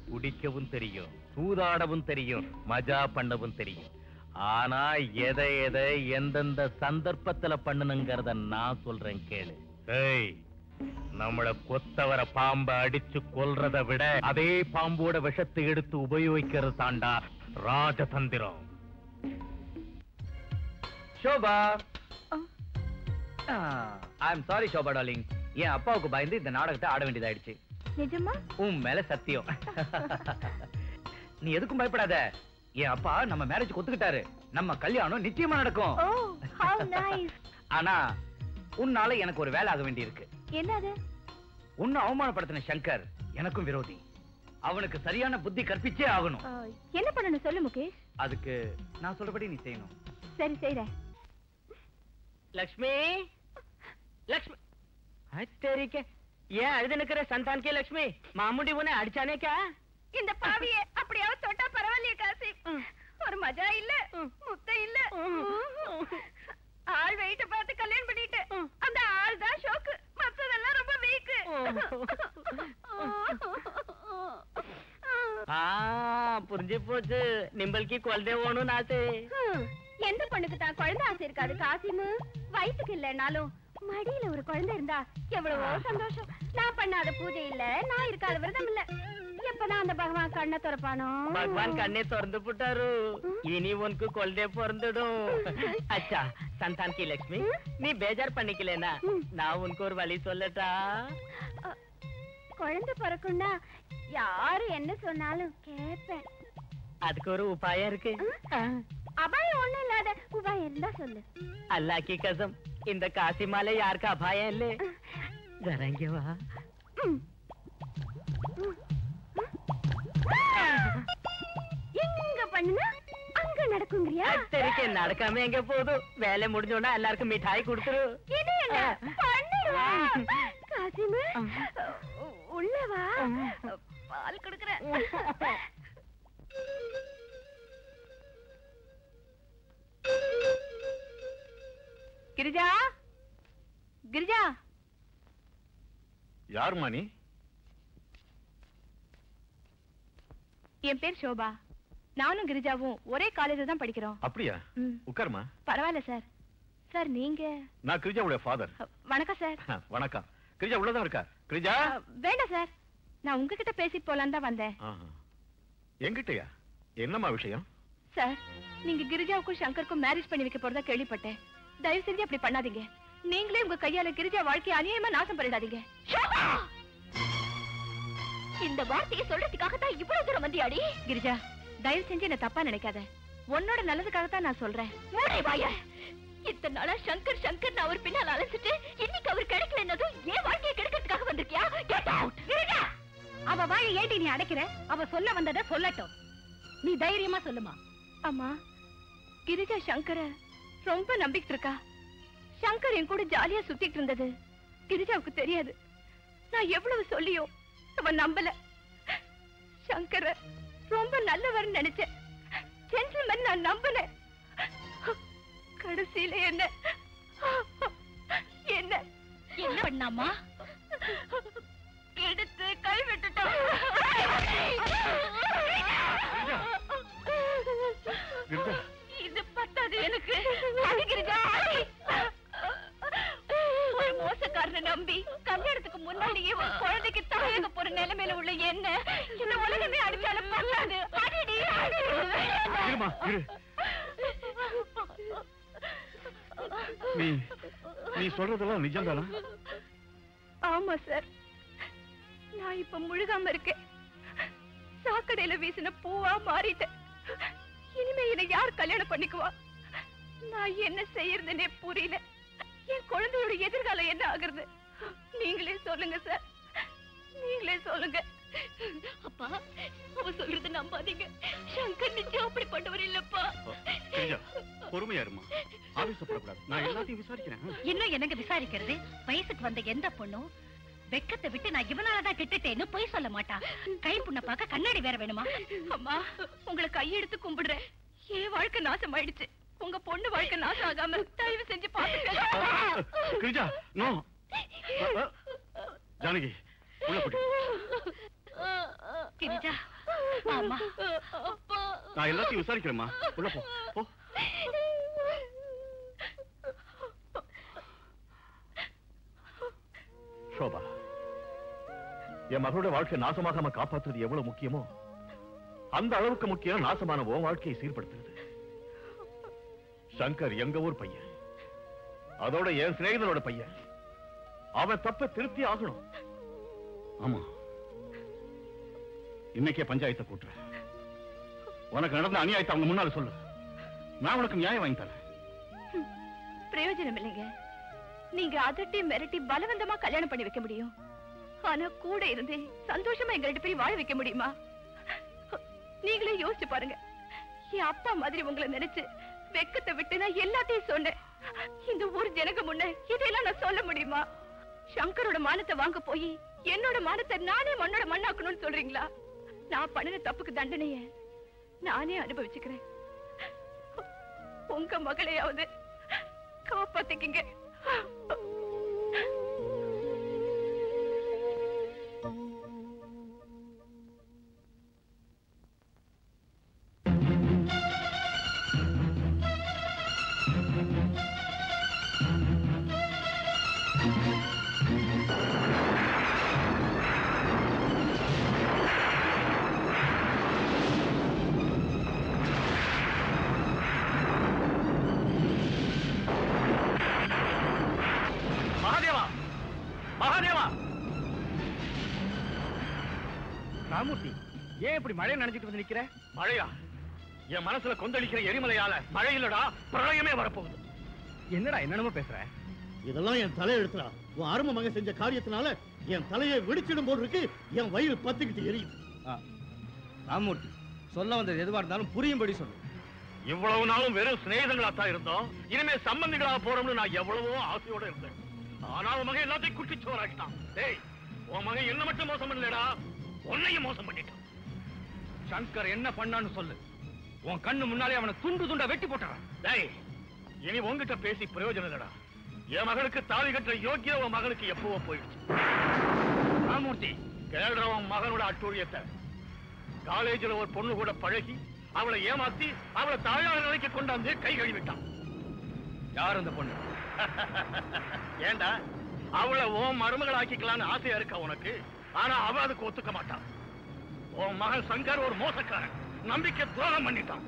E: குடிக்கவும் தெரியும், சூதாடவும் தெரியும், மஜா பண்ணவும் தெரியும். ஆனா எதை எந்தெந்த சந்தர்ப்பத்துல பண்ணணுங்கிறத நான் சொல்றேன் கேளு. ஏய், நம்மள கொத்தவர பாம்ப அடிச்சு கொல்றதை விட அதே பாம்போட விஷத்தை எடுத்து உபயோகிக்கிறது தாண்டா ராஜதந்திரம்.
B: ஷோபா, ஐ அம் சாரி ஷோபா டார்லிங். என் அப்பாவுக்கு பயந்து இந்த நாடகத்தை ஆட வேண்டியதாயிடுச்சு.
A: நிஜமா?
B: உன் மேல சத்தியம். நீ எதுக்கும் பயப்படாத. என் அப்பா நம்ம மேரேஜ் ஒத்துக்கிட்டாரு. நம்ம கல்யாணம் நிச்சயமா நடக்கும்.
A: ஓ, how nice.
B: ஆனா உன்னால எனக்கு ஒரு வேலை ஆக வேண்டி இருக்கு.
A: என்னது?
B: உன்னை அவமானப்படுத்தின சங்கர் எனக்கும் விரோதி. அவனுக்கு சரியான புத்தி கற்பிச்சே ஆகணும்.
A: என்ன பண்ணணும் சொல்லு முகேஷ்.
B: அதுக்கு நான் சொல்றபடி நீ செய்யணும்.
A: சரி செய்றேன்.
D: லக்ஷ்மி, லக்ஷ்மி, அத்தேரிக்க ஏன் அழுது நிக்கிற? சந்தான் கே லக்ஷ்மி, மாமுடி உன்னை அடிச்சானே கா?
A: இந்த பாவியே அப்படியாவது தொட்டா பரவாயில்லையே காசி. ஒரு மஜா இல்ல, முத்த இல்ல. ஆள் வெயிட்ட பார்த்து கல்யாணம் பண்ணிட்டு அந்த ஆள் தான் ஷோக்கு, மத்ததெல்லாம் ரொம்ப வீக்.
D: புரிஞ்சு போச்சு. நிம்பல்கி குழந்தை ஓணும் நாத்து.
A: எந்த பொண்ணுக்கு தான் குழந்தை ஆசை இருக்காது காசிமு? வயசுக்கு இல்லனாலும் மடியில ஒரு குழந்தை இருந்தா எவ்வளவோ சந்தோஷம். நான் பண்ணாத பூஜை இல்ல, நான் இருக்காத விரதம் இல்ல. எப்பதான் அந்த பகவான் கண்ணை திறப்பானோ?
D: பகவான் கண்ணே திறந்து போட்டாரு. இனி உனக்கு குழந்தை பிறந்துடும். அச்சா சந்தான் கி லக்ஷ்மி, நீ பேஜார் பண்ணிக்கலனா நான் உனக்கு ஒரு வழி சொல்லட்டா?
A: குழந்தை பிறக்கும்னா யாரு என்ன சொன்னாலும் கேட்பேன்.
D: அதுக்கு ஒரு உபாயம் இருக்கு.
A: அபாயம் ஒண்ணும் இல்லாத உபாயம் இருந்தா சொல்லு.
D: அல்லாஹ் கி கசம், இந்த காசி மாலை யாருக்கு அபாயம் இல்ல. ஜரங்க வா.
A: எங்க பண்ணுனா அங்க நடக்குங்கறியா?
D: தெரிக்க நடக்காம எங்க போகுது? வேலை முடிஞ்சோன்னா எல்லாருக்கும் மிட்டாய் கொடுத்துரு.
A: பண்ணுவா காசிமு, உள்ள வா, பால் குடுக்குறேன். கிரிஜா, கிரிஜா.
H: யாருமா நீ?
A: என் பேர் சோபா. நானும் கிரிஜாவும் ஒரே காலேஜ்ல தான் படிக்கிறோம்.
H: அப்படியா? உட்காருமா.
A: பரவாயில்ல சார். சார் நீங்க?
H: நான் கிரிஜாவுடைய ஃபாதர்.
A: வணக்கம் சார்.
H: வணக்கம். கிரிஜா உள்ளதான் இருக்கா? கிரிஜா?
A: வேண்டாம் சார், நான் உங்ககிட்ட பேசிட்டு போலான்னு தான் வந்தேன்.
H: என்கிட்டயா? என்னம்மா விஷயம்?
A: சார், நீங்க கிரிஜாவுக்கும் சங்கருக்கும் மேரேஜ் பண்ணி வைக்க போறதா கேள்விப்பட்டேன். தயவு செஞ்சு அப்படி பண்ணாதீங்க. நீங்களே உங்க கையால கிரிஜா வாழ்க்கையை அநியாயமா நாசம் பண்ணிடாதீங்க. இந்த வார்த்தையை சொல்றதுக்காக தான் இவ்வளவு தூரம் வந்தியாடி? கிரிஜா, தயவு செஞ்சு என்ன தப்பா நினைக்காத. உன்னோட நல்லதுக்காக தான் நான் சொல்றேன். இத்தனை நாளா சங்கர் சங்கர் அவர் பின்னால் அலைஞ்சிட்டு இன்னைக்கு அவர் கிடைக்கலன்னதும் ஏன் வாழ்க்கையை கெடுக்கிறதுக்காக வந்திருக்கியா? Get out. கிரிஜா,
F: அவ வாயை ஏண்டி நீ அடைக்கிற? அவ சொல்ல வந்ததை சொல்லட்டும். நீ தைரியமா சொல்லுமா.
A: அம்மா, கிரிஜா சங்கர ரொம்ப நம்பிக்கிட்டு இருக்கா. சங்கர் என் கூட ஜாலியா சுத்திட்டு இருந்தது கிரிஜாவுக்கு தெரியாது. நான் எவ்வளவு சொல்லியும் அவன் நம்பல. சங்கர ரொம்ப நல்லவர் நினைச்சேன், ஜென்டில்மேன் நான் நம்பினேன். கடைசியில என்ன என்ன
F: என்ன பண்ணாமா?
A: எடுத்து கை விட்டுட்டான்.
F: எனக்கு ஒரு மோசக்காரனை நம்பி கல்யாணத்துக்கு முன்னாடியே ஒரு குழந்தைக்கு தாயாக போற நிலைமையில உள்ள என்ன இந்த உலகமே அடிச்சாலும் பண்ணாது. அடிடி
H: நீ சொல்றதெல்லாம் நிஜம்தானா?
F: ஆமா சார், நான் இப்ப முழுகாம இருக்கேன். சாக்கடையில வீசின பூவா மாறிட்டேன். இனிமே என்னை யார் கல்யாணம் பண்ணிக்குவா? நான் என்ன செய்யறதுன்னே புரியல. என் குழந்தையோட எதிர்காலம் என்ன ஆகுறது? நீங்களே சொல்லுங்க சார், நீங்களே சொல்லுங்க. அப்பா, அவ சொல்றது நம்பாதீங்க. சங்கர் நிச்சயம் அப்படிப்பட்டவர் இல்லப்பா.
H: பொறுமையா இருமா, ஆவேசப்படக்கூடாது. நான் எல்லாத்தையும் விசாரிக்கிறேன்.
F: இன்னும் என்னங்க விசாரிக்கிறது? வயசுக்கு வந்த எந்த பொண்ணும் வெக்கத்தை விட்டு நான் இவனாலதான் கெட்டுட்டேன்னு பொய் சொல்ல மாட்டா. கை புண்ண பார்க்க கண்ணாடி வேற வேணுமா? அம்மா, உங்களை கையெடுத்து கும்பிடுறேன். என் வாழ்க்கை நாசம் ஆயிடுச்சு. உங்க பொண்ணு வாழ்க்கை நாசம் ஆகாம தயவு செஞ்சு பாத்துக்க.
H: ஜானகி, உள்ள போட்டு.
F: கிரிஜா, ஆமா,
H: நான் எல்லாத்தையும் விசாரிக்கிறேம்மா. உள்ள போ. சோபா, என் மகளோட வாழ்க்கை நாசமாகாம காப்பாற்றுறது எவ்வளவு முக்கியமோ அந்த அளவுக்கு முக்கியம் நாசமான உன் வாழ்க்கையை சீர்படுத்துறது. சங்கர் எங்க ஊர் பையன், அதோட என் சிநேகிதனோட பையன். அவன் தப்ப திருத்தி ஆகணும். ஆமா, இன்னைக்கே பஞ்சாயத்தை கூட்டுறேன். உனக்கு நடந்த அநியாயத்தை அவங்க முன்னால சொல்லு. நான் உனக்கு நியாயம் வாங்கி தரேன்.
F: பிரயோஜனம் இல்லைங்க. நீங்க அதட்டி மிரட்டி பலவந்தமா கல்யாணம் பண்ணி வைக்க முடியும். ஆனா கூட இருந்து சந்தோஷமா எங்க 2 பேரும் வாழ வைக்க முடியுமா? நீங்களே யோசிச்சு பாருங்க. என் அப்பா மாதிரி உங்களை நினைச்சு வெக்கத்தை விட்டு நான் எல்லாத்தையும் சொன்னேன். இந்த ஊர் ஜனங்க முன்ன இதெல்லாம் நான் சொல்ல முடியுமா? சங்கரோட மானத்தை வாங்க போய் என்னோட மானத்தை நானே மண்ணோட மண்ணாக்கணும்னு சொல்றீங்களா? நான் பண்ணின தப்புக்கு தண்டனைய நானே அனுபவிச்சுக்கிறேன். உங்க மகளையாவது காப்பாத்திக்கிங்க.
B: ராமூர்த்தி, ஏன் இப்படி மழை நினைச்சிட்டு வந்து நிக்கிற?
H: மழையா? என் மனசுல கொந்தளிக்கிற எரிமலையால மழை இல்லடா, பிரளயமே வரப்போகுது.
B: என்னடா என்னென்னமோ பேசுற?
I: இதெல்லாம் என் தலை எடுத்துறா. உன் அருமை மகன் செஞ்ச காரியத்தினால என் தலையை வெடிச்சிடும் போல் இருக்கு. என் வயிறு பத்திக்கிட்டு எரியும்.
B: ராமூர்த்தி, சொல்ல வந்தது எதுவா இருந்தாலும் புரியும்படி சொல்லு.
H: இவ்வளவு நாளும் வெறும் சிநேகிதங்களாத்தான் இருந்தோம். இனிமே சம்பந்திகளாக போறோம்னு நான் எவ்வளவோ ஆசையோட இருந்தேன். ஆனா உன் மகன் எல்லாத்தையும் குட்டிச்சோராக்கிட்டான். டேய், உன் மகன் என்ன மட்டும் மோசம் பண்ணலடா, உன்னையும் மோசம் பண்ணிட்டான்.
B: சங்கர் என்ன பண்ணான்னு சொல்லு. உன் கண்ணு முன்னாலே அவனை துண்டு துண்டா வெட்டி போட்டான்.
H: டேய், இனி உன்கிட்ட பேசி பிரயோஜனம் இல்லடா. என் மகனுக்கு தாலி கட்டுற யோக்கியம் உன் மகனுக்கு எப்பவோ போயிடுச்சு.
B: ராமூர்த்தி,
H: கேள்ற உன் மகனோட அட்டூழியத்தை. காலேஜில் ஒரு பொண்ணு கூட பழகி அவளை ஏமாத்தி அவளை தாயார் நிலைக்கு கொண்டாந்து கை கழுவிட்டான்.
B: யார் அந்த பொண்ணு?
H: ஏண்டா, அவளை உன் மருமகள் ஆக்கிக்கலான்னு ஆசையா இருக்கா உனக்கு? ஆனா அவ அதுக்கு ஒத்துக்க மாட்டான். உன் மகன் சங்கர் ஒரு மோசக்காரன், நம்பிக்கை துரோகம் பண்ணிட்டான்.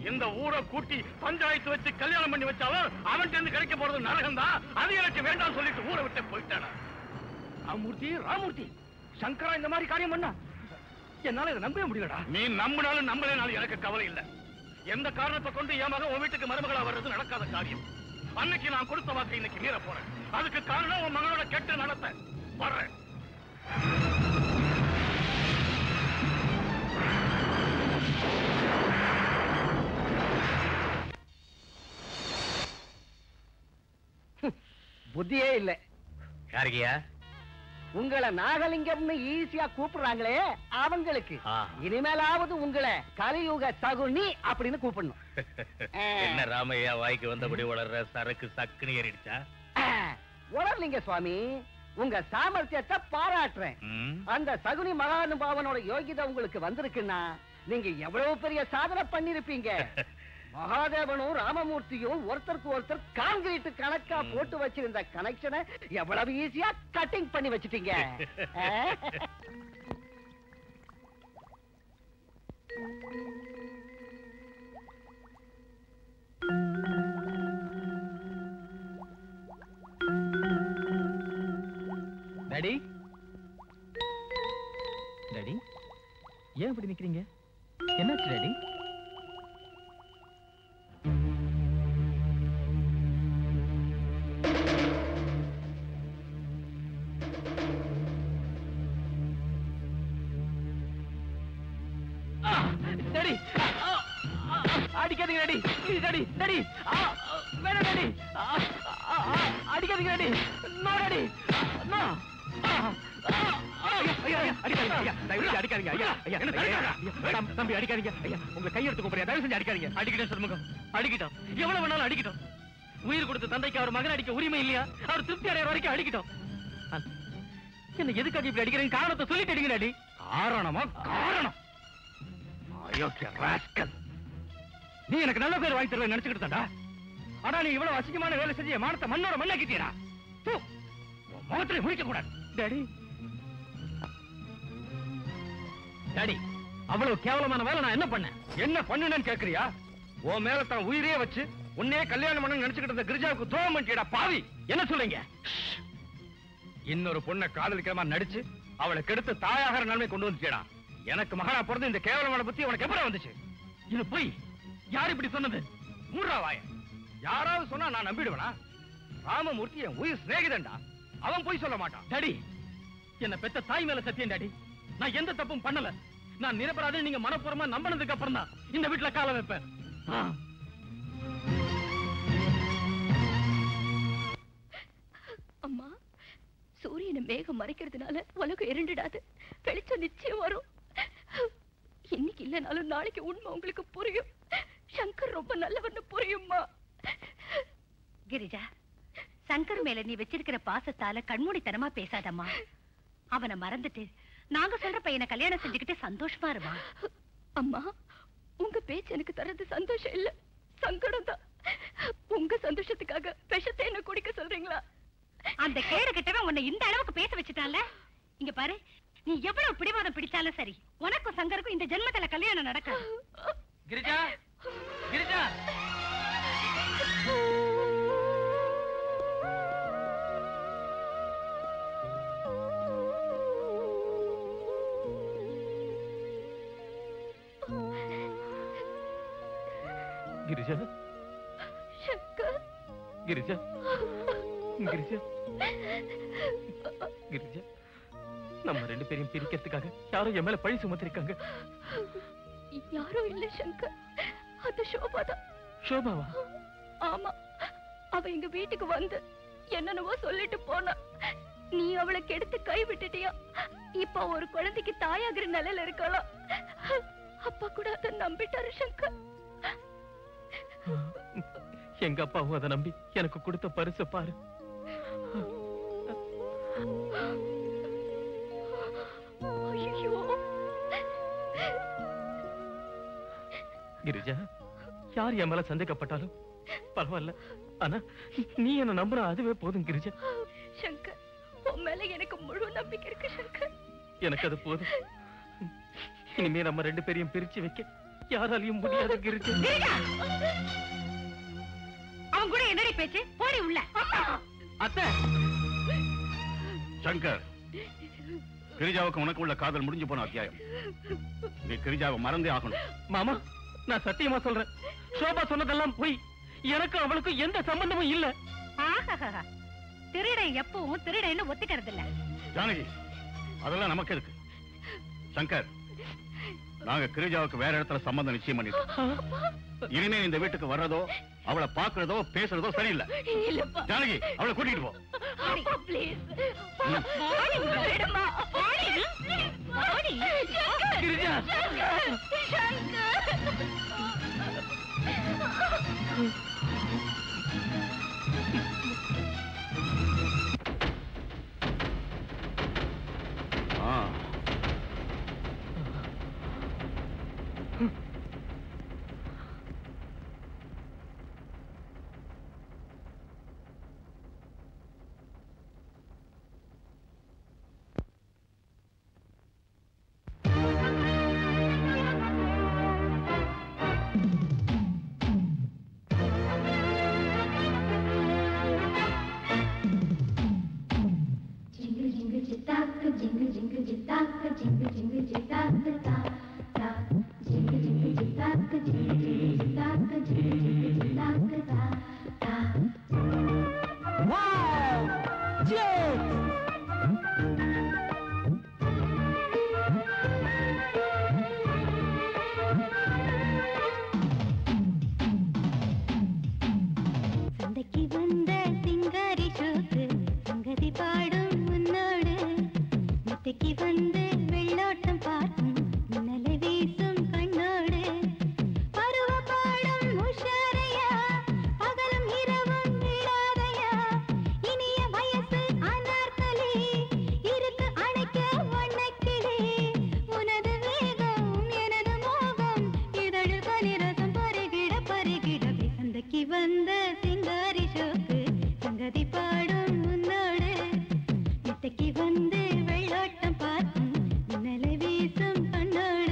H: இந்த ஊரை கூட்டி பஞ்சாயத்து வச்சு கல்யாணம் பண்ணி வச்சாலும் அவன்கிட்ட இருந்து கிடைக்க போறது நரகம் தான். அது எனக்கு வேண்டாம் சொல்லிட்டு ஊரை விட்டு போயிட்டானா?
B: ராமூர்த்தி, ராமூர்த்தி, சங்கரா இந்த மாதிரி காரியம் பண்ணா என்னால இதை நம்பவே முடியலடா.
H: நீ நம்பினாலும் நம்பலைனாலும் எனக்கு கவலை இல்லை. எந்த காரணத்தை கொண்டு என் மகன் உன் வீட்டுக்கு மருமகளா வர்றது நடக்காத காரியம். அன்னைக்கு நான் கொடுத்த வாக்கை இன்னைக்கு மீற போறேன். அதுக்கு காரணம் உன் மகனோட கெட்ட நடத்தை. வர்றேன்.
G: புத்தியே இல்ல.
E: யாருக்கியா?
G: உங்களை நாகலிங்கம்னு ஈஸியா கூப்பிடுறாங்களே அவங்களுக்கு இனிமேலாவது உங்களை கலியுக சகுனி அப்படின்னு கூப்பிடணும்.
E: என்ன ராமையா வாய்க்கு வந்தபடி வளர்ற சரக்கு சக்குனு ஏறிடுச்சா?
G: உணர்லிங்க சுவாமி, உங்க சாமர்த்தியத்தை பாராட்டுறேன். அந்த சகுனி மகானுபாவனோட யோகிதை உங்களுக்கு வந்திருக்குன்னா நீங்க எவ்வளவு பெரிய சாதனை பண்ணிருப்பீங்க. மகாதேவனும் ராமமூர்த்தியும் ஒருத்தருக்கு ஒருத்தர் கான்கிரீட் கணக்கா போட்டு வச்சிருந்த கனெக்ஷனை எவ்வளவு ஈஸியா கட்டிங் பண்ணி வச்சிட்டீங்க.
C: டாடி டாடி ஏன் இப்படி நிக்கிறீங்க? என்னாச்சு டாடி? டாடி அடிக்காதீங்க டாடி, ப்ளீஸ் டாடி, டாடி வேணாம் டாடி, அடிக்காதீங்க டாடி, நோ டாடி, நோ. தம்பி அடிக்காதீங்க ஐயா, உங்க கையெடுத்து கூப்பிடுறேன், தயவு செஞ்சு அடிக்காதீங்க. அடிக்கிட்டோம் சண்முகம், அடிக்கிட்டோம், எவ்வளவு வேணாலும் அடிக்கிட்டோம். உயிர் கொடுத்த தந்தைக்கு அவர் மகன் அடிக்க உரிமை இல்லையா? அவர் திருப்தி அடைகிற வரைக்கும் அடிக்கிட்டோம். என்ன எதுக்காக இப்படி அடிக்கிறீங்க? காரணத்தை சொல்லிட்டு அடிங்க டாடி.
B: காரணமா? காரணம் நீ எனக்கு நல்ல பேர் வாங்கி தருவேன் நினைச்சுக்கிட்டு தாண்டா. ஆனா நீ இவ்வளவு அசிங்கமான வேலை செஞ்சு மானத்தை மண்ணோட மண்ணாக்கிட்டீரா. முகத்திலே முடிக்க கூடாது
C: டாடி. டாடி அவ்வளவு கேவலமான வேலை நான் என்ன பண்ணேன்?
B: என்ன பண்ணுனேன்னு கேக்குறியா? உன் மேல தான் உயிரே வச்சு உன்னே கல்யாணம் பண்ண நினைச்சுக்கிட்டு இருந்த கிரிஜாவுக்கு துரோகம் பண்ணிட்டா பாவி.
C: என்ன சொல்றீங்க?
B: இன்னொரு பொண்ணை காதலிக்கிற மாதிரி நடிச்சு அவளை கெடுத்து தாயாகிற நன்மை கொண்டு வந்துட்டா. எனக்கு மகனா பிறந்து இந்த கேவலமான பத்தி உனக்கு எப்படி வந்துச்சு?
C: இது போய் யார் இப்படி சொன்னது?
B: மூன்றா வாய. யாராவது சொன்னா நான் நம்பிடுவேனா? ராமமூர்த்தி என் உயிர் சிநேகிதன்டா, அவன் போய் சொல்ல மாட்டான்.
C: டாடி என்ன பெத்த தாய் மேல சத்தியம் டாடி, நான் எந்த தப்பும் பண்ணல. நான் நிரபராதே நீங்க மனப்பூர்வமா நம்பினதுக்கு அப்புறம் தான் இந்த வீட்டுல கால வைப்பேன்.
A: அம்மா, சூரியனை மேகம் மறைக்கிறதுனால உலகம் இருண்டுடாது, வெளிச்சம் நிச்சயம் வரும். இன்னைக்கு இல்லைனாலும் நாளைக்கு உண்மை உங்களுக்கு புரியும். சங்கர் ரொம்ப நல்லவன்னு புரியும்மா.
F: கிரிஜா, சங்கர் மேல நீ வச்சிருக்கிற பாசத்தால கண்மூடித்தனமா பேசாதம்மா. அவனை மறந்துட்டு நாங்க சொல்ற பையனை கல்யாணம் செஞ்சுக்கிட்டு சந்தோஷமா இருமா.
A: அம்மா, உங்க பேச்சு எனக்கு தர்றது சந்தோஷம் இல்ல, சங்கடம் தான். உங்க சந்தோஷத்துக்காக விஷத்தை என்ன குடிக்க சொல்றீங்களா?
F: அந்த கேடு கிட்டவன் உன்னை இந்த அளவுக்கு பேச வச்சுட்டான்ல. இங்க பாரு, நீ எவ்வளவு பிடிவாதம் பிடிச்சாலும் சரி, உனக்கும் சங்கருக்கும் இந்த ஜென்மத்துல கல்யாணம் நடக்காது.
C: கிரிஜா, கிரிஜா. கிரிஜா,
A: சங்கர்,
C: கிரிஜா, கிரிஜா, கிரிஜா. நம்ம ரெண்டு பேரையும் பிரிக்கிறதுக்காக யாரும் என் மேல பழி சுமத்திருக்காங்க.
A: யாரும் இல்ல சங்கர், அது சோபாதான்.
C: சோபாவா?
A: ஆமா, அவ எங்க வீட்டுக்கு வந்து என்னென்னவோ சொல்லிட்டு போனா. நீ அவளை கெடுத்து கை விட்டுட்டியா? இப்ப ஒரு குழந்தைக்கு தாயாகிற நிலையில இருக்கலாம். அப்பா கூட அதை நம்பிட்டாரு சங்கர்.
C: எங்க அப்பாவும் அதை நம்பி எனக்கு கொடுத்த பரிசு பாரு. கிரிஜா, யார் என் மேல சந்தேகப்பட்டாலும் பரவாயில்ல, ஆனா நீ என்ன நம்புற அதுவே போதும் கிரிஜா.
A: சங்கர், உன் மேல எனக்கு முழு நம்பிக்கை இருக்கு சங்கர்.
C: எனக்கு அது போதும். இனிமே நம்ம ரெண்டு பேரையும் பிரிச்சு வைக்க யாராலையும் முடியாது கிரிஜா.
F: அவன் கூட என்னடி பேச்சு? போடி உள்ள.
C: அத்தை.
H: சங்கர், கிரிஜாவுக்கு உனக்கு உள்ள காதல் முடிஞ்சு போன அத்தியாயம். நீ கிரிஜாவை மறந்தே ஆகணும்.
C: மாமா, நான் சத்தியமா சொல்றேன், சோபா சொன்னதெல்லாம் போய். எனக்கு அவளுக்கு எந்த சம்பந்தமும் இல்ல.
F: திருடன் எப்பவும் திருடன்னு ஒத்துக்கிறது இல்ல.
H: ஜானகி, அதெல்லாம் நமக்கு இருக்கு. சங்கர், நாங்க கிரிஜாவுக்கு வேற இடத்துல சம்பந்தம் நிச்சயம் பண்ணிட்டோம். இனிமே இந்த வீட்டுக்கு வர்றதோ அவளை பாக்குறதோ பேசுறதோ சரியில்லை. ஜானகி, அவளை கூட்டிட்டு போ.
C: கிரிஜா,
J: வந்த சிங்காரி ஷோக்கு சங்கதி பாடும் முன்னோடு இசைக்கு வந்து வெள்ளோட்டம் பார்க்கும் மின்னலை வீசும் கண்ணோடு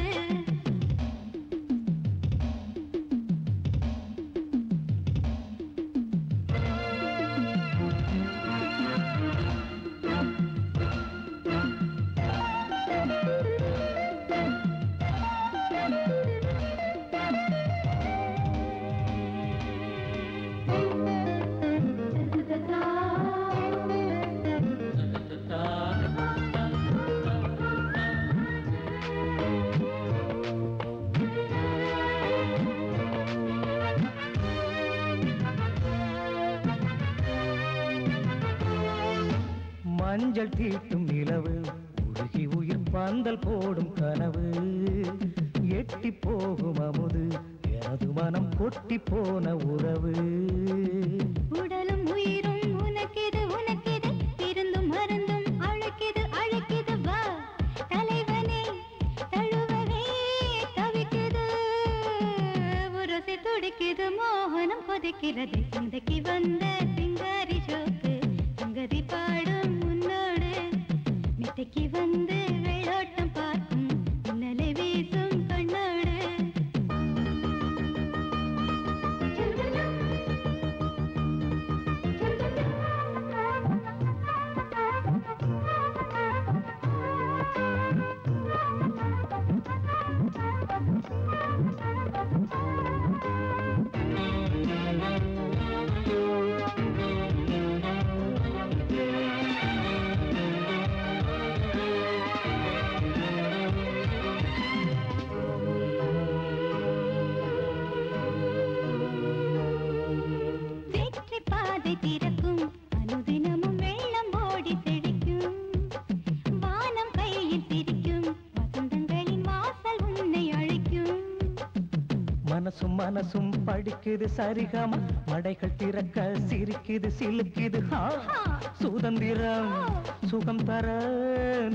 K: மஞ்சள் தீட்டும் நிலவு உருகி உயிர் பாந்தல் போடும் கனவு எட்டி போகும் அமுது எனது மனம் கொட்டி போன உறவு
J: உடலும் உயிரும் உனக்கிது உனக்கிது இருந்தும் மருந்தும் அழைக்கிது அழைக்கிது வா தலைவனே தழுவவே தவிக்குது உரசி துடிக்குது மோகனம் கொதிக்கிறது சந்தைக்கு வந்த சிங்காரி ஷோக்கு சங்கதி பாடும் முன்னோடு மித்தைக்கு வந்து வெள்ளோட்டம் பார்க்கும் மின்னலை வீசும் கண்ணோடு வெற்றி பாதை திறக்கும் அனுதினமும் வெள்ளம் ஓடி செழிக்கும் வானம் கையில் சிரிக்கும் வசந்தங்களின் வாசல் உன்னை அழைக்கும்
K: மனசும் மனசும் படிக்குது சரிகமா மடைகள் திறக்க சிரிக்குது சிலுக்குது சுதந்திரம் சுகம் தர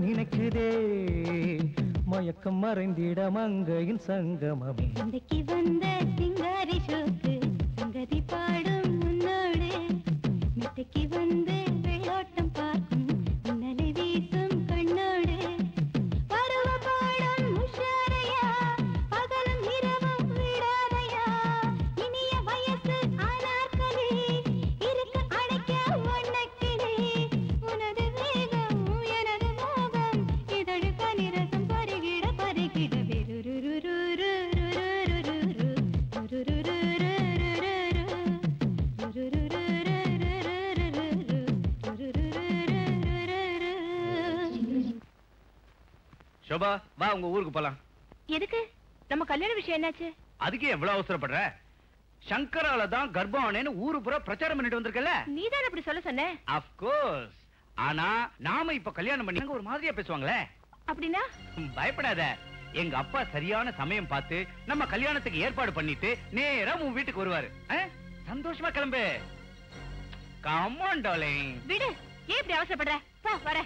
K: நினைக்குதே மயக்கம் மறைந்திட மங்கையின் சங்கமமே
J: சந்தைக்கு வந்த சிங்காரி ஷோக்கு சங்கதி பாடும் முன்னோடு மித்தைக்கு வந்து வெள்ளோட்டம் பார்க்கும் மின்னலை வீசும் கண்ணோடு பருவ பாடும் உஷாரையா பகலும் இரவும் விடாதையா இனிய வயசு அனார்களே இருக்க அடைக்க வண்ணக்கிளே உனது வேகம் எனது மோகம் இதழு கனிரசம் பருகிட பருகிட
B: சோபா வா உங்க ஊருக்கு போலாம்.
A: எதுக்கு? நம்ம கல்யாண விஷயம் என்னாச்சு?
B: அதுக்கு எவ்வளவு அவசரப்படுற? சங்கரால தான் கர்ப்பம் ஆனேன்னு ஊரு பூரா பிரச்சாரம் பண்ணிட்டு வந்திருக்கல.
A: நீதான் அப்படி சொல்ல சொன்ன.
B: Of course. ஆனா நாம இப்ப கல்யாணம் பண்ணி ஒரு மாதிரியா பேசுவாங்களே.
A: அப்படின்னா?
B: பயப்படாத. எங்க அப்பா சரியான சமயம் பார்த்து நம்ம கல்யாணத்துக்கு ஏற்பாடு பண்ணிட்டு நேரா உன் வீட்டுக்கு வருவாரு. சந்தோஷமா கிளம்பு. Come on darling.
A: விடு. ஏன் இப்படி அவசரப்படுற? போ வர.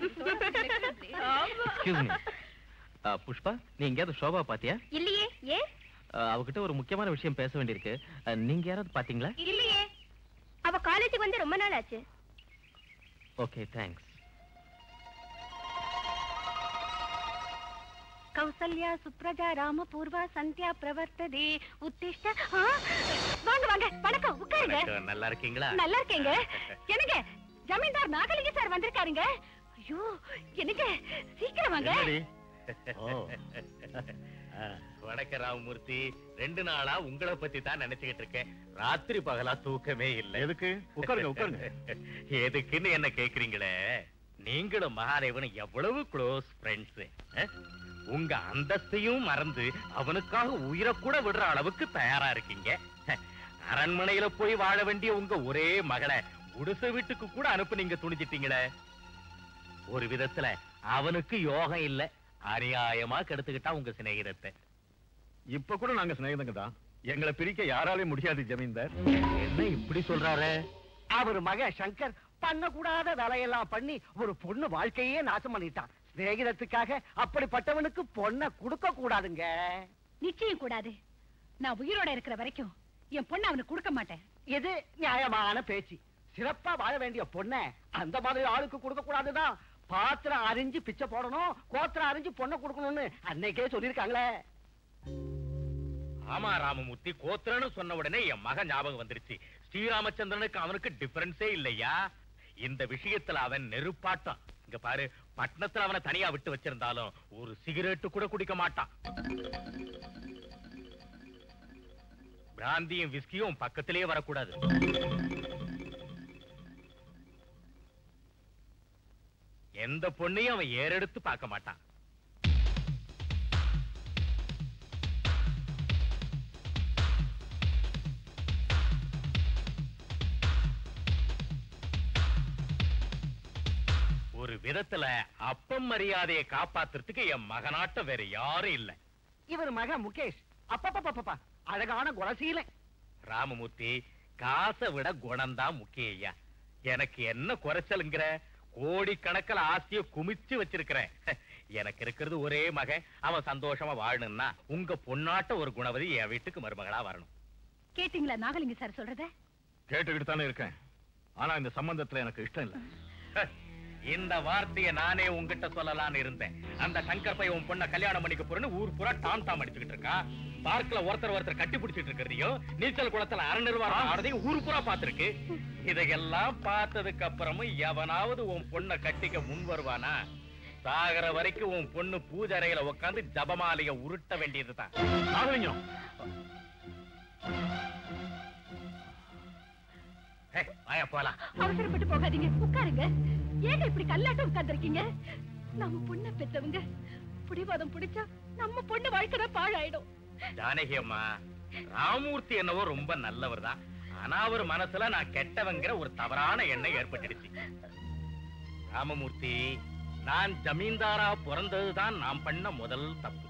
C: Excuse me. புஷ்பா, நீ எங்கயாவது ஷோபா பாத்தியா?
A: இல்லையே. ஏன்?
C: அவகிட்ட ஒரு முக்கியமான விஷயம் பேச வேண்டியிருக்கு. நீங்க யாராவது பாத்தீங்களா?
A: இல்லையே. அவ காலேஜுக்கு வந்து ரொம்ப நாள் ஆச்சு.
C: Okay, thanks.
F: கௌசல்யா சுப்ரஜா ராம பூர்வா சந்தியா பிரவர்த்ததே உத்திஷ்ட. வாங்க வாங்க, வணக்கம், உட்காருங்க.
E: நல்லா இருக்கீங்களா?
F: நல்லா இருக்கேங்க. என்னங்க, ஜமீன்தார் நாகலிங்க சார் வந்திருக்காருங்க. ஐயோ, என்னங்க, சீக்கிரம் வாங்க.
E: வணக்கம் ராமமூர்த்தி. 2 நாளா உங்களை பத்தி தான் நினைச்சுக்கிட்டு இருக்கேன். ராத்திரி பகலா தூக்கமே இல்ல.
H: எதுக்கு? உட்காருங்க உட்காருங்க.
E: எதுக்குன்னு என்ன கேக்குறீங்களே? நீங்களும் மகாதேவனும் எவ்வளவு க்ளோஸ் ஃப்ரெண்ட்ஸ். உங்க அந்தஸ்தையும் மறந்து அவனுக்காக உயிரை கூட விடுற அளவுக்கு தயாரா இருக்கீங்க. அரண்மனையில போய் வாழ வேண்டிய உங்க ஒரே மகளை குடிசை வீட்டுக்கு கூட அனுப்ப நீங்க துணிச்சிட்டீங்களே. ஒரு விதத்துல அவனுக்கு யோகம் இல்ல, அநியாயமா கெடுத்துக்கிட்டா உங்க சிநேகிதத்தை.
H: இப்ப கூட நாங்க சிநேகிதங்க தான். எங்களை பிரிக்க யாராலையும் முடியாது ஜமீன்தார்.
E: என்ன இப்படி சொல்றாரு?
G: அவர் மகன் சங்கர் பண்ணக்கூடாத வேலையெல்லாம் பண்ணி ஒரு பொண்ணு வாழ்க்கையே நாசம் பண்ணிட்டான். சிநேகிதத்துக்காக அப்படிப்பட்டவனுக்கு பொண்ணை கொடுக்க கூடாதுங்க.
F: நிச்சயம் கூடாது. நான் உயிரோட இருக்கிற வரைக்கும் என் பொண்ணை அவனுக்கு கொடுக்க மாட்டேன்.
G: இது நியாயமான பேச்சு. சிறப்பா வாழ வேண்டிய பொண்ணை அந்த மாதிரி ஆளுக்கு கொடுக்க கூடாதுதான். பாத்திரம் அரிஞ்சு பிச்சை போடணும், கோத்திரம் அரிஞ்சு பொண்ணை கொடுக்கணும்னு அன்னைக்கே சொல்லிருக்காங்களே.
E: ஆமா ராமமூர்த்தி, கோத்திரன்னு சொன்ன உடனே என் மகன் ஞாபகம் வந்துருச்சு. ஸ்ரீராமச்சந்திரனுக்கு அவனுக்கு டிஃபரன்ஸே இல்லையா? இந்த விஷயத்துல அவன் நெருப்பாட்டான். இங்க பாரு, பட்டணத்துல அவனை தனியா விட்டு வச்சிருந்தாலும் ஒரு சிகரெட்டு கூட குடிக்க மாட்டான். பிராந்தியும் விஸ்கியும் பக்கத்திலேயே வரக்கூடாது. எந்த பொண்ணையும் அவன் ஏறெடுத்து பார்க்க மாட்டான். ஒரு விதத்துல அப்பம் மரியாதையை காப்பாத்துறதுக்கு என் மகனாட்ட வேற யாரும் இல்ல.
G: இவர் மகன் முகேஷ் அப்பப்பா அழகான குணசீலை.
E: ராமமூர்த்தி, காசை விட குணம்தான் முக்கியம் ஐயா. எனக்கு என்ன குறைச்சலுங்கிற? கோடிக்கணக்கில் ஆசைய குமிச்சு வச்சிருக்கிறேன். எனக்கு இருக்கிறது ஒரே மகன். அவன் சந்தோஷமா வாழணும்னா உங்க பொண்ணாட்ட ஒரு குணவதி என் வீட்டுக்கு மருமகளா வரணும்.
F: கேட்டீங்களா நாகலிங்க சார் சொல்றத?
H: கேட்டுக்கிட்டு தானே இருக்கேன். ஆனா இந்த சம்பந்தத்துல எனக்கு இஷ்டம் இல்ல.
E: இந்த வார்த்தையை நானே உங்ககிட்ட சொல்லலான்னு இருந்தேன். அந்த சங்கர் பையன் உன் பொண்ண கல்யாணம் பண்ணிக்க போறேன்னு ஊர் பூரா டாம் டாம் அடிச்சுக்கிட்டு இருக்கான். பார்க்ல ஒருத்தர் கட்டி பிடிச்சிட்டு இருக்கிறதையும் நீச்சல் குளத்துல அரை நிர்வாகம் ஆனதையும் ஊர் பூரா பாத்துருக்கு. இதையெல்லாம் பார்த்ததுக்கு அப்புறமும் எவனாவது உன் பொண்ண கட்டிக்க முன் வருவானா? சாகர வரைக்கும் உன் பொண்ணு பூஜை அறையில உட்காந்து ஜபமாலைய உருட்ட வேண்டியதுதான். போலாம்.
F: அவசரப்பட்டு போகாதீங்க, உட்காருங்க. ஏங்க இப்படி கல்லாட்டம் உட்கார்ந்திருக்கீங்க? நம்ம பொண்ணை பெத்தவங்க பிடிவாதம் பிடிச்சா நம்ம பொண்ணு வாழ்க்கை பாழாயிடும்.
E: ஜானகி அம்மா, ராமூர்த்தி என்னவோ ரொம்ப நல்லவர் தான். ஆனா அவர் மனசுல நான் கெட்டவங்கிற ஒரு தவறான எண்ணம் ஏற்பட்டுடுச்சு. ராமமூர்த்தி, நான் ஜமீன்தாரா பிறந்ததுதான் நான் பண்ண முதல் தப்பு.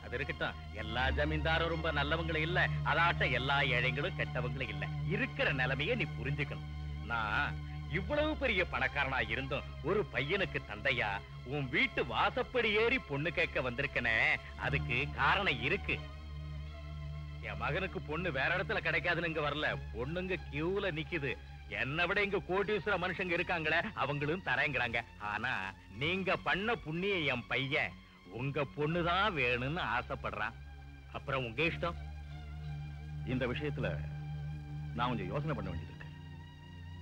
E: அது இருக்கட்டும், எல்லா ஜமீன்தாரும் ரொம்ப நல்லவங்களும் இல்ல, அதாட்ட எல்லா ஏழைகளும் கெட்டவங்களும் இல்ல. இருக்கிற நிலைமையை நீ புரிஞ்சுக்கணும். நான் இவ்வளவு பெரிய பணக்காரனா இருந்தும் ஒரு பையனுக்கு தந்தையா உன் வீட்டு வாசப்படி ஏறி பொண்ணு கேட்க வந்திருக்கனே, அதுக்கு காரணம் இருக்கு. என் மகனுக்கு பொண்ணு வேற இடத்துல கிடைக்காதுன்னு இங்க வரல, பொண்ணுங்க கியூல நிக்குது. என்னை விட இங்க கோடீஸ்வர மனுஷங்க இருக்காங்களே, அவங்களும் தரேங்கிறாங்க. ஆனா நீங்க பண்ண புண்ணிய என் பையன் உங்க பொண்ணுதான் வேணும்னு ஆசைப்படுறான். அப்புறம் உங்க இஷ்டம்.
H: இந்த விஷயத்துல நான் கொஞ்சம் யோசனை பண்ண வேண்டியது இருக்கு.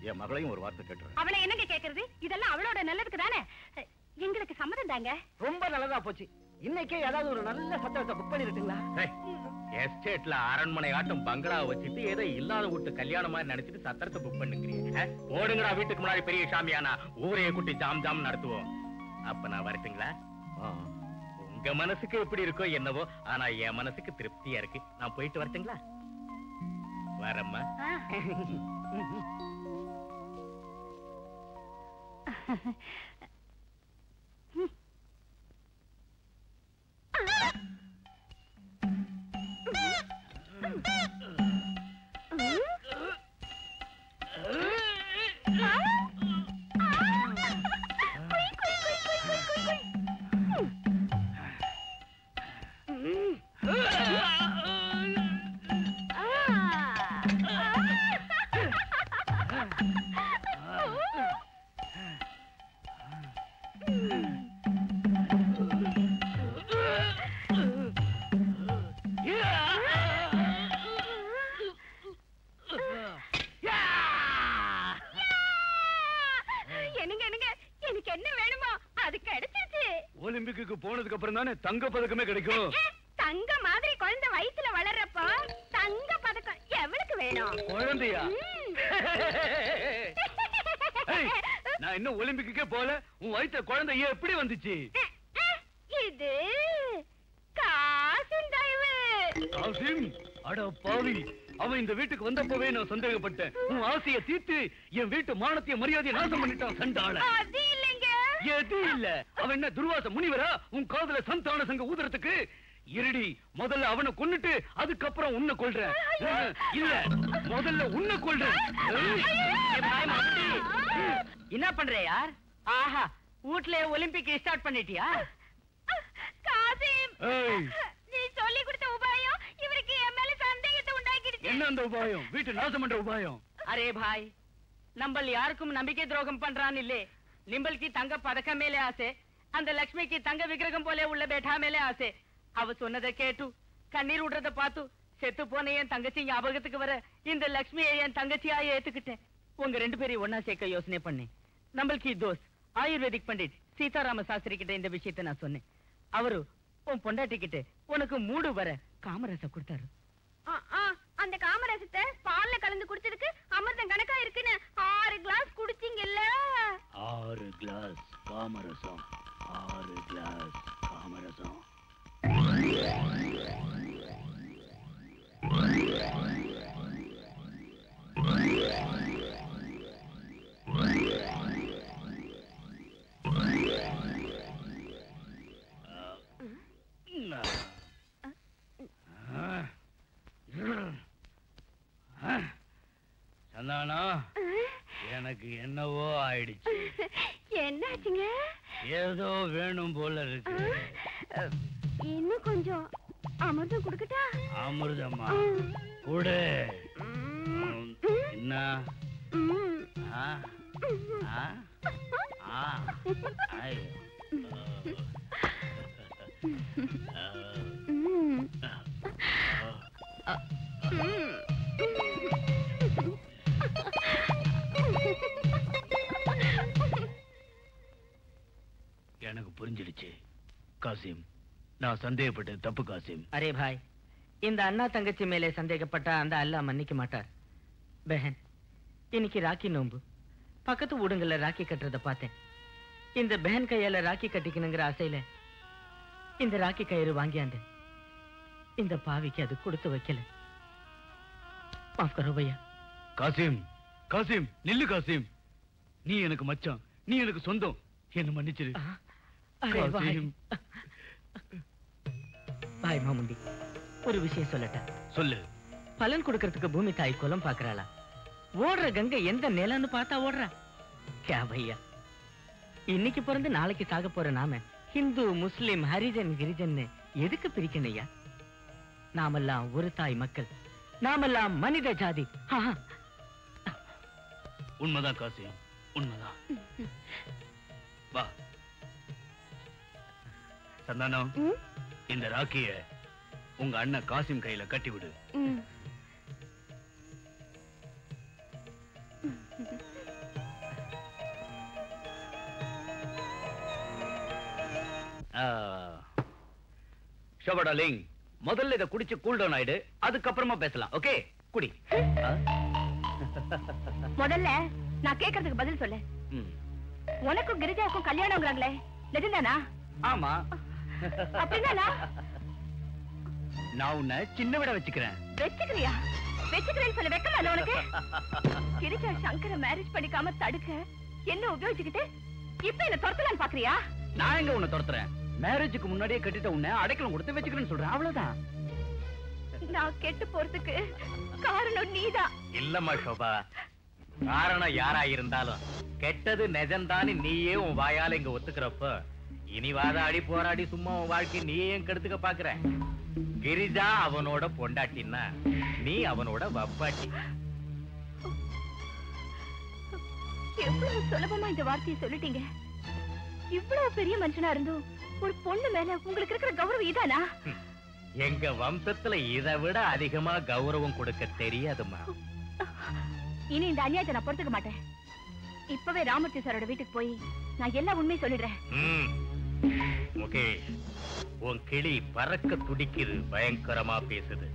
H: என் மகளையும் ஒரு வார்த்தை கேட்டுறேன்.
F: அவளை என்னங்க கேக்குறது? இதெல்லாம் அவளோட நல்லதுக்கு தானே. எங்களுக்கு சம்மதம் தாங்க.
G: ரொம்ப நல்லதா போச்சு. இன்னைக்கே ஏதாவது ஒரு நல்ல சத்திரத்தை புக் பண்ணிருக்கீங்களா?
E: எஸ்டேட்ல அரண்மனை ஆட்டம் பங்களா வச்சுட்டு ஏதோ இல்லாத வீட்டு கல்யாணம் மாதிரி நினைச்சிட்டு சத்திரத்தை புக் பண்ணுங்கிறீங்க. ஓடுங்கடா வீட்டுக்கு முன்னாடி பெரிய சாமியானா ஊரைய குட்டி ஜாம் ஜாம் நடத்துவோம். அப்ப நான் வரட்டுங்களா? உங்க மனசுக்கு எப்படி இருக்கோ என்னவோ, ஆனா என் மனசுக்கு திருப்தியா இருக்கு. நான் போயிட்டு வரட்டுங்களா? வரம்மா.
B: ஒலிம்பிக்கு போனதுக்கு அப்புறம் தானே தங்க பதக்கமே கிடைக்கும்.
A: தங்க மாதிரி குழந்தை வயித்துல வளர்றப்போ தங்க பதக்கம் எவளுக்கு வேணும்?
B: குழந்தையா? நான் இன்னும் ஒலிம்பிக்கே போல, உன் வயித்துல குழந்தை எப்படி வந்துச்சு?
A: இது காசிம் தயவு.
B: காசிம்? அட பாவி, அவன் இந்த வீட்டுக்கு வந்தப்பவே நான் சந்தேகப்பட்டேன். உன் ஆசையை தீர்த்து என் வீட்டு மானத்தைய மரியாதையை நாசம் பண்ணிட்டான் சண்டாள.
A: அது இல்லைங்க.
B: எது இல்ல? அவன் என்ன துர்வாச முனிவரா உன் காதுல சந்தான சங்க ஊதுறதுக்கு? இருடி, முதல்ல அவனை கொன்னுட்டு அதுக்கப்புறம் உன்னை கொல்றேன். இல்ல, முதல்ல உன்னை கொல்றேன்.
D: என்ன பண்ற யார்? ஆஹா, வீட்ல ஒலிம்பிக் ஸ்டார்ட் பண்ணிட்டியா?
A: காசிம், நீ சொல்லி கொடுத்த உபாயம் இவருக்கு என் மேல சந்தேகத்தை உண்டாக்கிடுச்சு.
B: என்ன அந்த உபாயம்? வீட்டு நாசம் பண்ற உபாயம்?
D: அரே பாய், நம்ம யாருக்கும் நம்பிக்கை துரோகம் பண்றான் இல்லே. நிம்பல்கி தங்க பதக்கம் மேலே ஆசை, அந்த லட்சுமிக்கு தங்க விக்கிரகம் போல உள்ள பேட்டா மேலே ஆசை. அவ சொன்னதை கேட்டு கண்ணீர் விடுறத பார்த்து செத்து போன என் தங்கச்சி ஞாபகத்துக்கு வர இந்த லட்சுமியை என் தங்கச்சியா ஏத்துக்கிட்டேன். உங்க 2 பேரையும் ஒன்னா சேர்க்க யோசனை பண்ணேன். நம்மளுக்கு தோஸ் ஆயுர்வேதிக் பண்டிட் சீதாராம சாஸ்திரி கிட்ட இந்த விஷயத்தை நான் சொன்னேன். அவரு உன் பொண்டாட்டி கிட்ட உனக்கு மூடு வர காமரசம் கொடுத்தாரு.
A: அந்த காமரசத்தை பால்ல கலந்து குடிச்சதுக்கு அமிர்தம் கணக்கா இருக்குன்னு 6 கிளாஸ் குடிச்சீங்கல்ல.
B: 6 கிளாஸ் காமரசம், 6 கிளாஸ் காமரசம். சந்தானா, எனக்கு என்னவோ ஆயிடுச்சு.
A: என்னாச்சுங்க?
B: ஏதோ வேணும் போல இருக்கு.
A: இன்னும் கொஞ்சம் அமிர்தம் குடுக்கட்டா?
B: அமிர்தமா? குடு. என்ன? ஆ? ஆ? ஆ? ஐயோ. எனக்கு புரிஞ்சிடுச்சு காசிம். நான் சந்தேகப்பட்டது தப்பு காசிம்.
D: அரே பாய், இந்த அண்ணா தங்கச்சி மேலே சந்தேகப்பட்ட அந்த அல்லாஹ் மன்னிக்க மாட்டார். பெஹன், இன்னைக்கு ராக்கி நோம்பு. பக்கத்து ஊடுங்கள்ல ராக்கி கட்டுறத பார்த்தேன். இந்த பெஹன் கையால ராக்கி கட்டிக்கணுங்கிற ஆசையில இந்த ராக்கி கயிறு வாங்கியாந்தேன். இந்த பாவிக்கு அது கொடுத்து வைக்கல. மாஃப் கரோ பையா.
B: காசிம், காசிம் நில்லு காசிம். நீ எனக்கு மச்சான், நீ எனக்கு சொந்தம். என்ன மன்னிச்சிரு காசிம்.
D: பாய் மாமுண்டி, ஒரு விஷயம் சொல்லட்டா?
B: சொல்லு.
D: பலன் கொடுக்கறதுக்கு பூமி தாய் குலம் பாக்குறாளா? ஓடுற கங்கை எந்த நிலன்னு பார்த்தா ஓடுறா. கே பையா, இன்னைக்கு பிறந்து நாளைக்கு சாக போற நாம ஹிந்து முஸ்லிம் ஹரிஜன் கிரிஜன் எதுக்கு பிரிக்கணையா? நாமெல்லாம் ஒரு தாய் மக்கள், நாமெல்லாம் மனித ஜாதி.
B: உண்மைதான் காசிம், உண்மைதான். வா சந்தானம், இந்த ராக்கிய உங்க அண்ணன் காசிம் கையில கட்டி விடு. ஷோபடாலிங், முதல்ல இதை குடிச்சு கூல் டவுன் ஆயிடு, அதுக்கப்புறமா பேசலாம். ஓகே, குடி.
A: முதல்ல நான் கேக்குறதுக்கு பதில் சொல்லு. உனக்கும் கிரிஜாவுக்கும் கல்யாணம்ங்கறாங்களே, நிஜம்தானா?
B: ஆமா.
A: அப்படின்னா
B: நான் உன்னை சின்ன விட வச்சுக்கிறேன்.
A: வெச்சுக்கிறியா? வெச்சுக்கிறேன்னு சொல்ல வெக்கமா இல்ல உனக்கு? கிரிஜா சங்கர மேரேஜ் பண்ணிக்காம தடுக்க என்ன உபயோகிச்சுக்கிட்டு இப்ப என்ன துரத்தலான்னு பாக்குறியா?
B: நான் எங்க உன்னை துரத்துறேன்? மேரேஜுக்கு முன்னாடியே கட்டிட்ட உன்னை அடைக்கலம் கொடுத்து வச்சுக்கிறேன்னு சொல்றேன், அவ்வளவுதான்.
A: நான் கெட்டு போறதுக்கு காரணம் நீதான்.
E: இல்லம்மா சோபா, காரணம் யாரா இருந்தாலும் கெட்டது நிஜம்தானே நீயே உன் வாயால இங்க ஒத்துக்கிறப்ப இனி வாதாடி போராடி சும்மா உன் வாழ்க்கை நீயே கெடுத்துக்க பாக்குற. கிரிஜா அவனோட பொண்டாட்டின்னா நீ அவனோட வப்பாட்டி.
A: எவ்வளவு சுலபமா இந்த வார்த்தையை சொல்லிட்டீங்க. இவ்வளவு பெரிய மனுஷனா இருந்தும் ஒரு பொண்ணு மேல உங்களுக்கு இருக்கிற கௌரவம் இதானா?
E: எங்க வம்சத்துல இதை விட அதிகமா கௌரவம் கொடுக்க தெரியாதுமா.
A: இனி இந்த அநியாயத்தை நான் பொறுத்துக்க மாட்டேன். இப்பவே ராமூர்த்தி சாரோட வீட்டுக்கு போய் நான் எல்லா உண்மையும் சொல்லிடுறேன்.
E: முகேஷ், உன் கிளி பறக்க துடிக்குது, பயங்கரமா பேசுது.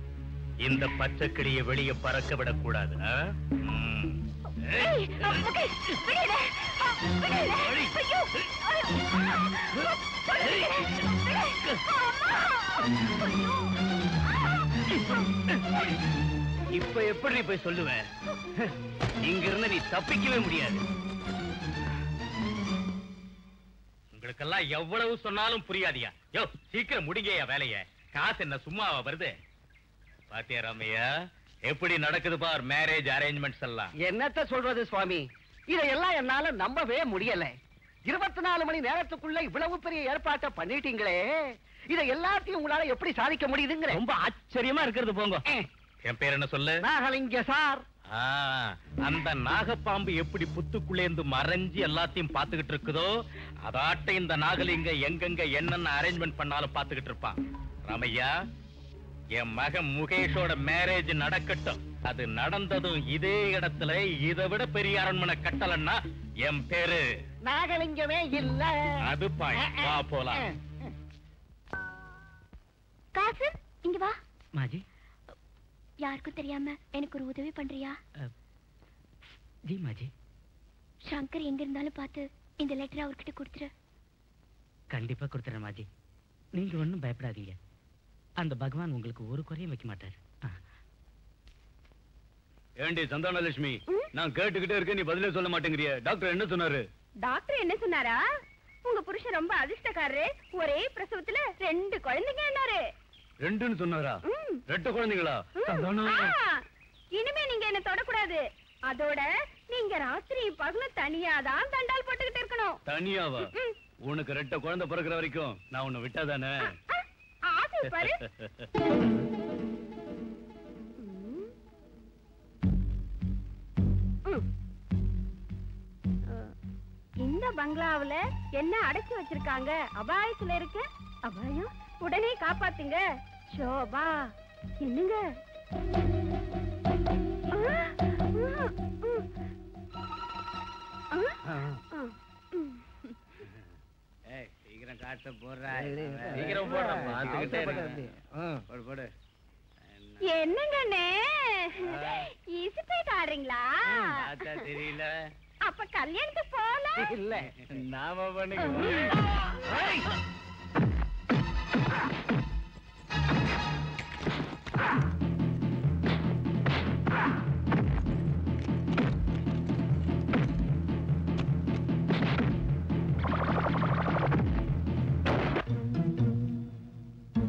E: இந்த பச்சை கிளியை வெளியே பறக்க விடக்கூடாது.
B: இப்ப எப்படி போய் சொல்லுவேன்? இங்க இருந்து நீ தப்பிக்கவே முடியாது.
E: உங்களுக்கெல்லாம் எவ்வளவு சொன்னாலும் புரியாதியா? யோ, சீக்கிரம் முடிங்கயா வேலைய. காசு என்ன சும்மாவா வருது? பாத்தியா ராமையா, எப்படி நடக்குது பார் மேரேஜ் அரேஞ்ச்மெண்ட்ஸ் எல்லாம்.
G: என்னத்த சொல்றது சுவாமி, இதையெல்லாம் என்னால நம்பவே முடியல. 24 மணி நேரத்துக்குள்ள இவ்வளவு பெரிய ஏற்பாட்டை பண்ணிட்டீங்களே, இதை எல்லாத்தையும் உங்களால எப்படி சாதிக்க முடியுதுங்கிற
E: ரொம்ப ஆச்சரியமா இருக்கிறது. போங்க, என் பேர் என்ன சொல்லு?
G: நாகலிங்க சார்.
E: அந்த நாகப்பாம்பு எப்படி புத்துக்குள்ளேந்து மறைஞ்சு எல்லாத்தையும் பாத்துக்கிட்டு இருக்குதோ அதாட்ட இந்த நாகலிங்க எங்கெங்க என்னென்ன அரேஞ்ச்மெண்ட் பண்ணாலும் பாத்துக்கிட்டு இருப்பான். ராமையா, என் மகன் முகேஷோட மேரேஜ் நடக்கட்டும். அது நடந்ததும் இதே இடத்துல இதை விட பெரிய அரண்மனை கட்டலன்னா என் பேரு
G: நாகலிங்கமே இல்ல.
E: அது வா போலாம்.
A: காசு இங்க வா.
D: மாஜி,
A: யாருக்கும் தெரியாம எனக்கு ஒரு உதவி பண்றியா?
D: ஜி மாஜி.
A: சங்கர் எங்க இருந்தாலும் பார்த்து இந்த லெட்டர் அவர்கிட்ட கொடுத்துரு.
D: கண்டிப்பா கொடுத்துறேன் மாஜி. நீங்க ஒண்ணும் பயப்படாதீங்க. அந்த பகவான் உங்களுக்கு ஒரு குறையும் வைக்க மாட்டார்.
C: ஏண்டி சந்தானலட்சுமி, நான் கேட்டுக்கிட்டே இருக்கேன், நீ பதிலே சொல்ல மாட்டேங்கிறிய. டாக்டர் என்ன சொன்னாரு?
A: டாக்டர் என்ன சொன்னாரா? உங்க புருஷன் ரொம்ப அதிர்ஷ்டக்காரரு, ஒரே பிரசவத்துல 2 குழந்தைங்க என்னாரு.
C: 2ன்னு சொன்னாரா? 2 குழந்தைங்களா?
A: இனிமே நீங்க என்ன தொடக்கூடாது. அதோட நீங்க ராத்திரி பகலும் தனியாதான் தண்டால் போட்டுக்கிட்டு இருக்கணும்.
C: தனியாவா? உனக்கு 2 குழந்தை பிறக்கிற வரைக்கும் நான் உன்னை விட்டாதானே?
A: ஆசை பாரு. இந்த பங்களாவுல என்ன அடைச்சு வச்சிருக்காங்க? அபாயத்துல இருக்கு. அபாயம் உடனே காப்பாத்துங்க. சோபா என்னங்க?
B: சீக்கிரம் காட்ட போடுறா.
C: சீக்கிரம்
B: போடு.
A: என்னங்கண்ணே, இசுப்பேட் ஆடுறீங்களா?
B: தெரியல.
A: அப்ப கல்யாணத்துக்கு போல
B: இல்ல, நாம பண்ணி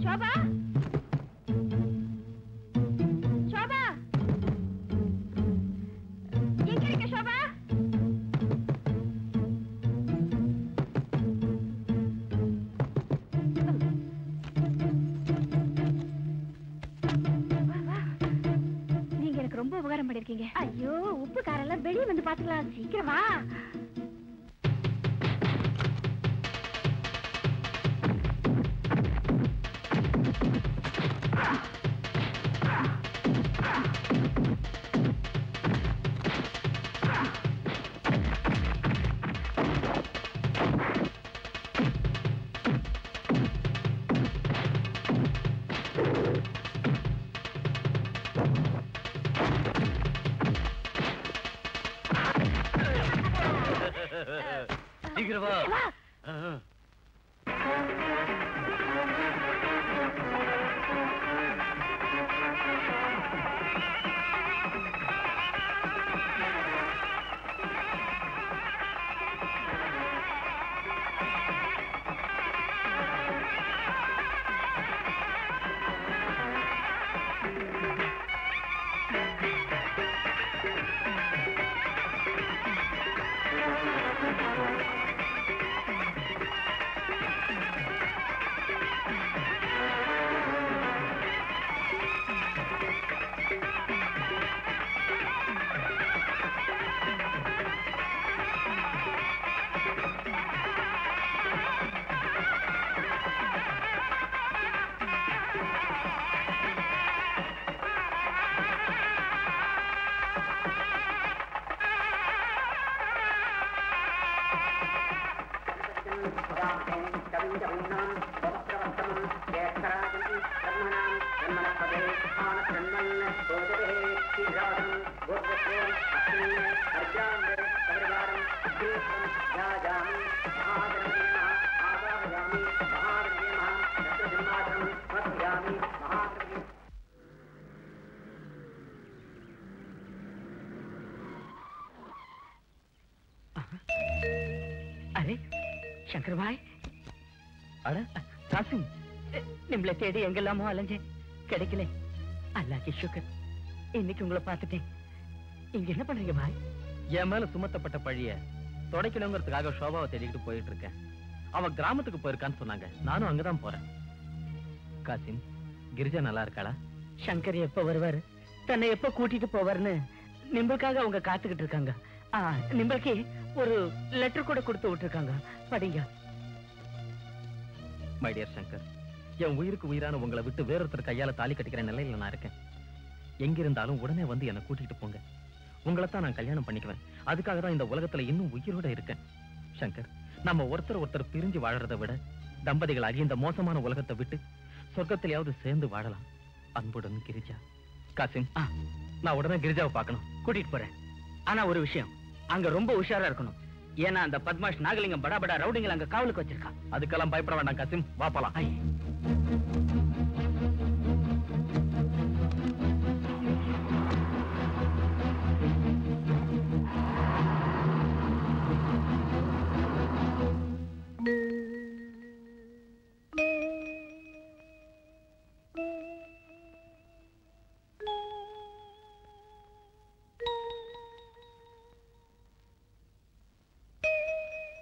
A: சோபா, சோபா எங்க இருக்க? சோபா, நீங்க எனக்கு ரொம்ப உபகாரம் பண்ணிருக்கீங்க. ஐயோ, உப்பு காரெல்லாம் வெளியே வந்து பாத்துக்கலாம். சீக்கிரமா.
C: சீக்கிரம் வா.
D: अरे शंकर भाई,
C: அட
D: कासिम, निम्बले தேடி எங்கெல்லாமோ அலைஞ்சேன், கிடைக்கல. அல்லாஹ்க்கு ஷுக்ர், இன்னைக்கு உங்களை பார்த்துட்டேன். இங்க என்ன பண்றீங்க பாய்?
C: என் மேல சுமத்தப்பட்ட பழிய தொடக்கணுங்கிறதுக்காக சோபாவை தேடிக்கிட்டு போயிட்டு இருக்கேன். அவ கிராமத்துக்கு போயிருக்கான்னு சொன்னாங்க, நானும் அங்கதான் போறேன். காசிம், கிரிஜா நல்லா இருக்காளா?
D: சங்கர் எப்ப வருவாரு? தன்னை எப்ப கூட்டிட்டு போவார்னு நிம்பளுக்காக அவங்க காத்துக்கிட்டு இருக்காங்க. நிம்பளுக்கு ஒரு லெட்டர் கூட கொடுத்து விட்டுருக்காங்க, படிங்க.
C: மை டியர் சங்கர், என் உயிருக்கு உயிரான உங்களை விட்டு வேறொருத்தர் கையால தாலி கட்டிக்கிற நிலையில நான் இருக்கேன். எங்கிருந்தாலும் உடனே வந்து என்னை கூட்டிட்டு போங்க. உங்களைத்தான் நான் கல்யாணம் பண்ணிக்குவேன். அதுக்காக தான் இந்த உலகத்துல இன்னும் உயிரோட இருக்கேன். சங்கர், நம்ம ஒருத்தர் பிரிஞ்சு வாழறதை விட தம்பதிகள் ஆகிய இந்த மோசமான உலகத்தை விட்டு சொர்க்கத்திலேயாவது சேர்ந்து வாழலாம். அன்புடன் கிரிஜா. காசிம், நான் உடனே கிரிஜாவை பார்க்கணும்.
D: கூட்டிட்டு போறேன். ஆனா ஒரு விஷயம், அங்க ரொம்ப உஷாரா இருக்கணும். ஏன்னா அந்த பத்மாஷ் நாகலிங்கம் படாபடா ரவுடிங்கள் அங்க காவலுக்கு வச்சிருக்கான்.
C: அதுக்கெல்லாம் பயப்பட வேண்டாம் காசிம், வா போலாம்.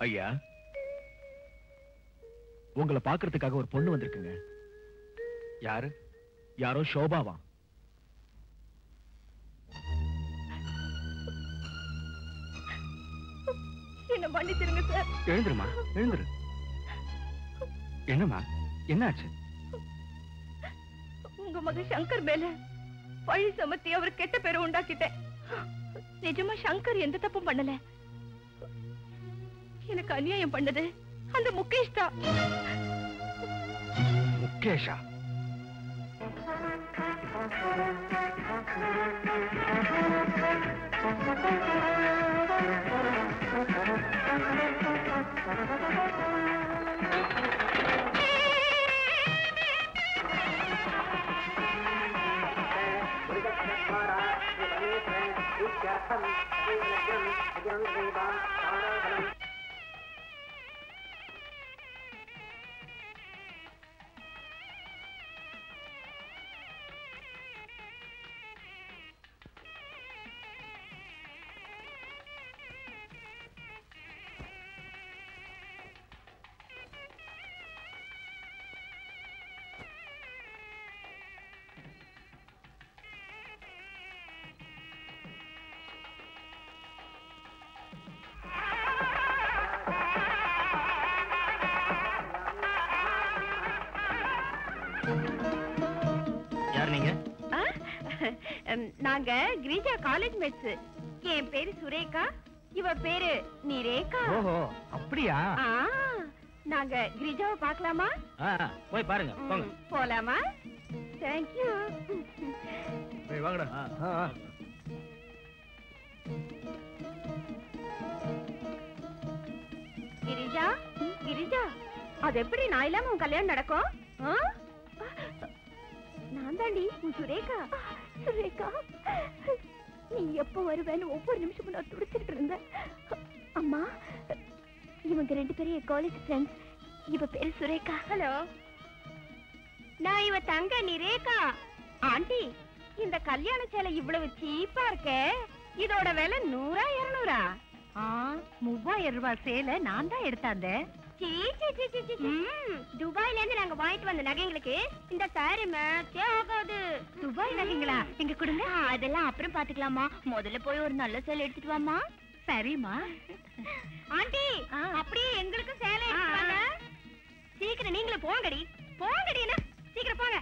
L: ஐயா, உங்களை பாக்குறதுக்காக ஒரு பொண்ணு வந்திருக்குங்க.
C: யாரு?
L: யாரோ ஷோபாவா.
A: என்ன மன்னிச்சிருங்க சார்.
B: எழுந்துருமா, எழுந்துரு. என்னம்மா, என்னாச்சு?
A: உங்க மகன் சங்கர் மேல பழி சுமத்தி அவர் கெட்ட பேரை உண்டாக்கிட்டேன். நிஜமா சங்கர் எந்த தப்பும் பண்ணல. எனக்கு அநியாயம் பண்ணது அந்த முகேஷ் தான்.
B: முகேஷா?
D: யார் நீங்க?
A: நாங்க கிரிஜா காலேஜ் மேட்ஸ். என் பேரு சுரேகா, இவ பேரு நிரேகா.
C: ஓஹோ, அப்படியா?
A: நாங்க கிரிஜாவை பார்க்கலாமா?
C: போய் பாருங்க, போங்க.
A: போலாமா? தேங்க்யூ.
C: வாங்கடா.
A: கிரிஜா, கிரிஜா, அது எப்படி நான் இல்லாம உன் கல்யாணம் நடக்கும்? நான் தாண்டி உன் சுரேகா. சுரேகா, நீ எப்ப வருவேன்னு ஒவ்வொரு நிமிஷமும் நான் துடிச்சிட்டு இருந்தேன். அம்மா, இவங்க 2 பேரும் என் காலேஜ் ஃப்ரெண்ட்ஸ். இவ பேரு சுரேகா. ஹலோ, நான் இவ தங்க நிரேகா. ஆண்டி, இந்த கல்யாண சேலை இவ்வளவு சீப்பா இருக்கே, இதோட விலை 100 200?
F: 3000 ரூபாய் சேலை நான் தான் எடுத்தாந்தேன்.
A: துபாயில இருந்து நாங்க வாங்கிட்டு வந்த நகைங்களுக்கு இந்த சாரி மேட்சே ஆகாது.
F: துபாய் நகைங்களா? எங்க கொடுங்க.
A: அதெல்லாம் அப்புறம் பாத்துக்கலாமா, முதல்ல போய் ஒரு நல்ல சேலை எடுத்துட்டு வாமா.
F: சரிம்மா.
A: ஆண்டி, அப்படியே எங்களுக்கு சேலை எடுத்துட்டு வாங்க. சீக்கிரம் நீங்களும் போங்கடி. போங்கடி, என்ன சீக்கிரம் போங்க.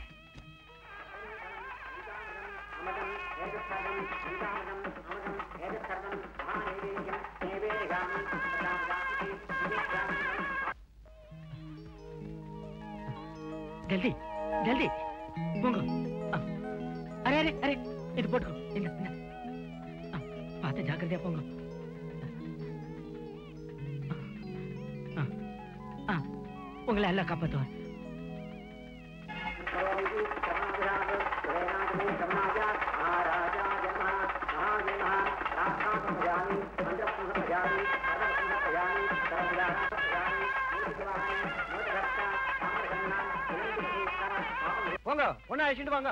D: ஜல்தி ஜல்தி போங்க. அரே அரே அரே, இது போட்டுக்கோ. பார்த்து ஜாக்கிரதையா போங்க. உங்களை எல்லாம் காப்பாத்துவார்.
G: போங்க, பொண்ணு அழைச்சிட்டு வாங்க.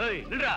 B: ஏய், நில்றா.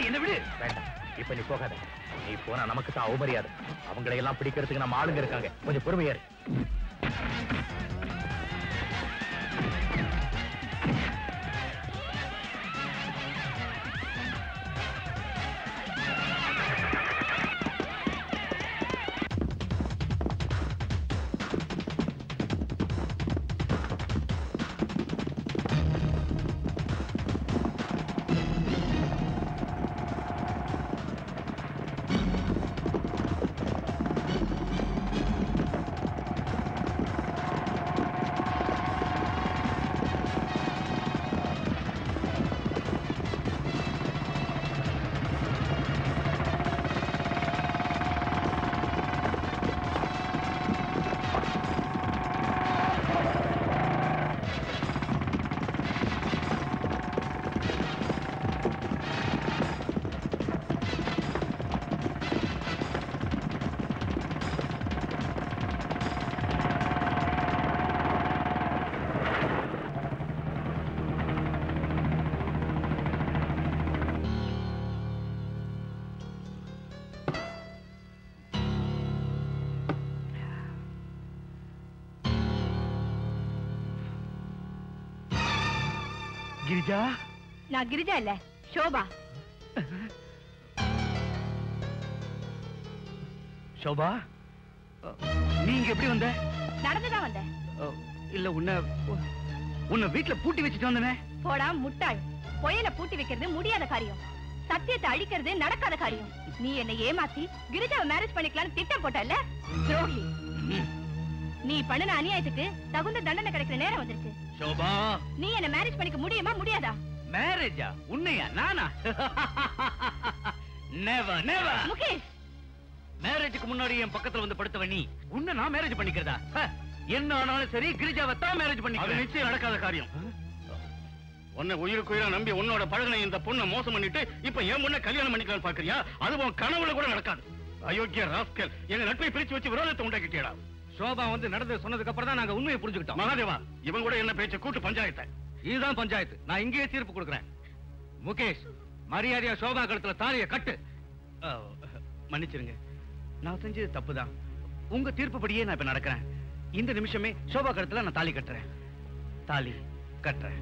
E: என்ன விடு வேண்டாம். இப்ப நீ போகாத. நீ போனா நமக்கு தான் அவமரியாதை. அவங்களை எல்லாம் பிடிக்கிறதுக்கு நம்ம ஆளுங்க இருக்காங்க. கொஞ்சம் பொறுமையாரு.
B: கிரிஜா?
F: நான் கிரிஜா இல்ல, ஷோபா.
B: ஷோபா, நீங்க எப்படி வந்த?
F: நடந்துதான் வந்த.
B: இல்ல உன்னை வீட்டுல பூட்டி வச்சுட்டு வந்தனே.
F: போடா முட்டாள். புயல பூட்டி வைக்கிறது முடியாத காரியம். சத்தியத்தை அழிக்கிறது நடக்காத காரியம். நீ என்னை ஏமாத்தி கிரிஜாவை மேரேஜ் பண்ணிக்கலாம்னு திட்டம் போட்டல்ல, துரோகி. நீ பண்ணுன அநியாயத்துக்கு தகுந்த தண்டனை கிடைக்கிற நேரம் வந்துருச்சு.
B: ஷோபா,
F: நீ என்ன மேரேஜ் பண்ணிக்க முடியுமா முடியாதா?
B: மேரேஜா? உன்னையா? நானா? Never never.
F: முகேஷ்,
B: மேரேஜுக்கு முன்னாடி என் பக்கத்துல வந்து படுத்தவ நீ. உன்னை நான் மேரேஜ் பண்ணிக்கிறதா? என்ன ஆனாலும் சரி, கிரிஜாவை தான் மேரேஜ் பண்ணிக்கிறேன்.
H: அது நிச்சயம் நடக்காத காரியம். உன்னை உயிருக்கு உயிரா நம்பி உன்னோட பழகின இந்த பொண்ணை மோசம் பண்ணிட்டு இப்ப என் பொண்ணை கல்யாணம் பண்ணிக்கலாம் பாக்குறியா? அது உன் கனவுல கூட நடக்காது. அயோக்கிய ராஸ்கல், எங்க நட்பை பிரிச்சு வச்சு விரோதத்தை உண்டாக்கிட்டியடா.
B: ஷோபா வந்து நடந்து சொன்னதுக்கு அப்புறம் தான் நாங்க உண்மையை புரிஞ்சுக்கிட்டோம்.
H: மகாதேவா, இவன் கூட என்ன பேச்ச கூட்டு பஞ்சாயத்தை.
B: இதுதான் பஞ்சாயத்து. நான் இங்கேயே தீர்ப்பு கொடுக்குறேன். முகேஷ், மரியாதையா ஷோபா கழுத்துல தாலிய கட்டு. மன்னிச்சிருங்க, நான் செஞ்சது தப்புதான். உங்க தீர்ப்புப்படியே நான் இப்ப நடக்கிறேன். இந்த நிமிஷமே ஷோபா கழுத்துல நான் தாலி கட்டுறேன். தாலி கட்டுறேன்.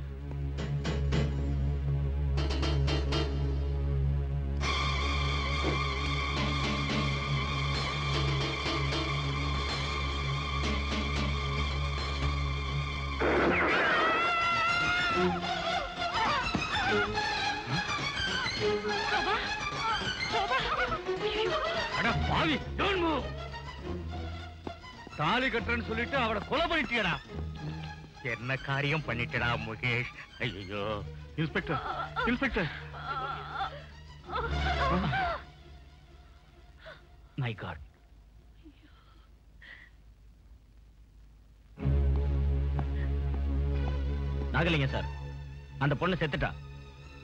B: தாலி கட்டுறேன்னு சொல்லிட்டு அவளை கொலை பண்ணிட்டியடா.
E: என்ன காரியம் பண்ணிட்டடா முகேஷ்? ஐயோ
H: inspector, inspector.
E: My god.
C: Nagalinga sir, அந்த பொண்ணு செத்துட்டா.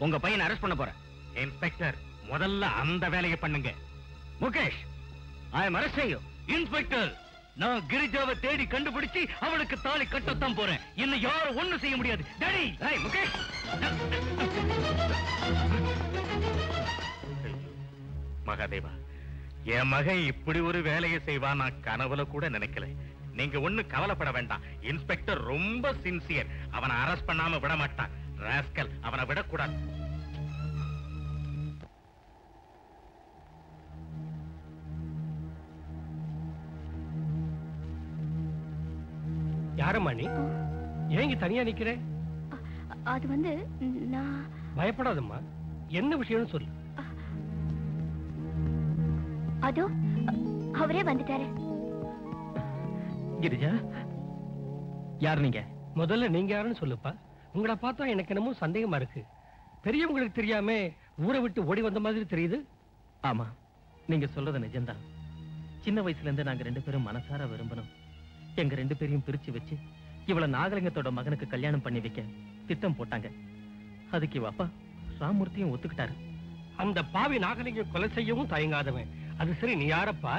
C: உங்க பையனை அரெஸ்ட் பண்ண போறேன்.
E: இன்ஸ்பெக்டர், முதல்ல அந்த வேலையை பண்ணுங்க.
B: Mukesh, I am arresting you. Inspector,
E: நான் கிரிஜாவை தேடி கண்டுபிடிச்சு அவளுக்கு தாலி கட்டத்தான் போறேன். என்ன யாரும் ஒண்ணும் செய்ய முடியாது. டாடி, முகேஷ்.
H: மகாதேவா, என் மகன் இப்படி ஒரு வேலையை செய்வான் நான் கனவுல கூட நினைக்கல. நீங்க ஒண்ணு கவலைப்பட வேண்டாம். இன்ஸ்பெக்டர் ரொம்ப சின்சியர். அவனை அரெஸ்ட் பண்ணாம விட மாட்டான். ராஸ்கல், அவனை விடக்கூடாது.
M: யாரம்மா நீ? ஏங்க தனியா நிக்கிற?
A: அது வந்து நான்...
M: பயப்படாதம்மா, என்ன விஷயம்னு சொல்லு.
A: அதோ அவரே வந்துட்டாரு.
C: கிரிஜா, யார் நீங்க?
M: முதல்ல நீங்க யாருன்னு சொல்லுப்பா. உங்களை பார்த்தா எனக்கு என்னமோ சந்தேகமா இருக்கு. பெரியவங்களுக்கு தெரியாம ஊரை விட்டு ஓடி வந்த மாதிரி தெரியுது.
C: ஆமா, நீங்க சொல்றது நிஜம்தான். சின்ன வயசுல இருந்து நாங்க 2 பேரும் மனசார விரும்பணும். எங்க 2 பேரையும் பிரிச்சு வச்சு இவள நாகலிங்கத்தோட மகனுக்கு கல்யாணம் பண்ணி வைக்க திட்டம் போட்டாங்க. அதுக்கு இவ அப்பா ராமூர்த்தியும் ஒத்துக்கிட்டாரு.
M: அந்த பாவி நாகலிங்கம் கொலை செய்யவும் தயங்காதவன். அது சரி, நீ யாரப்பா?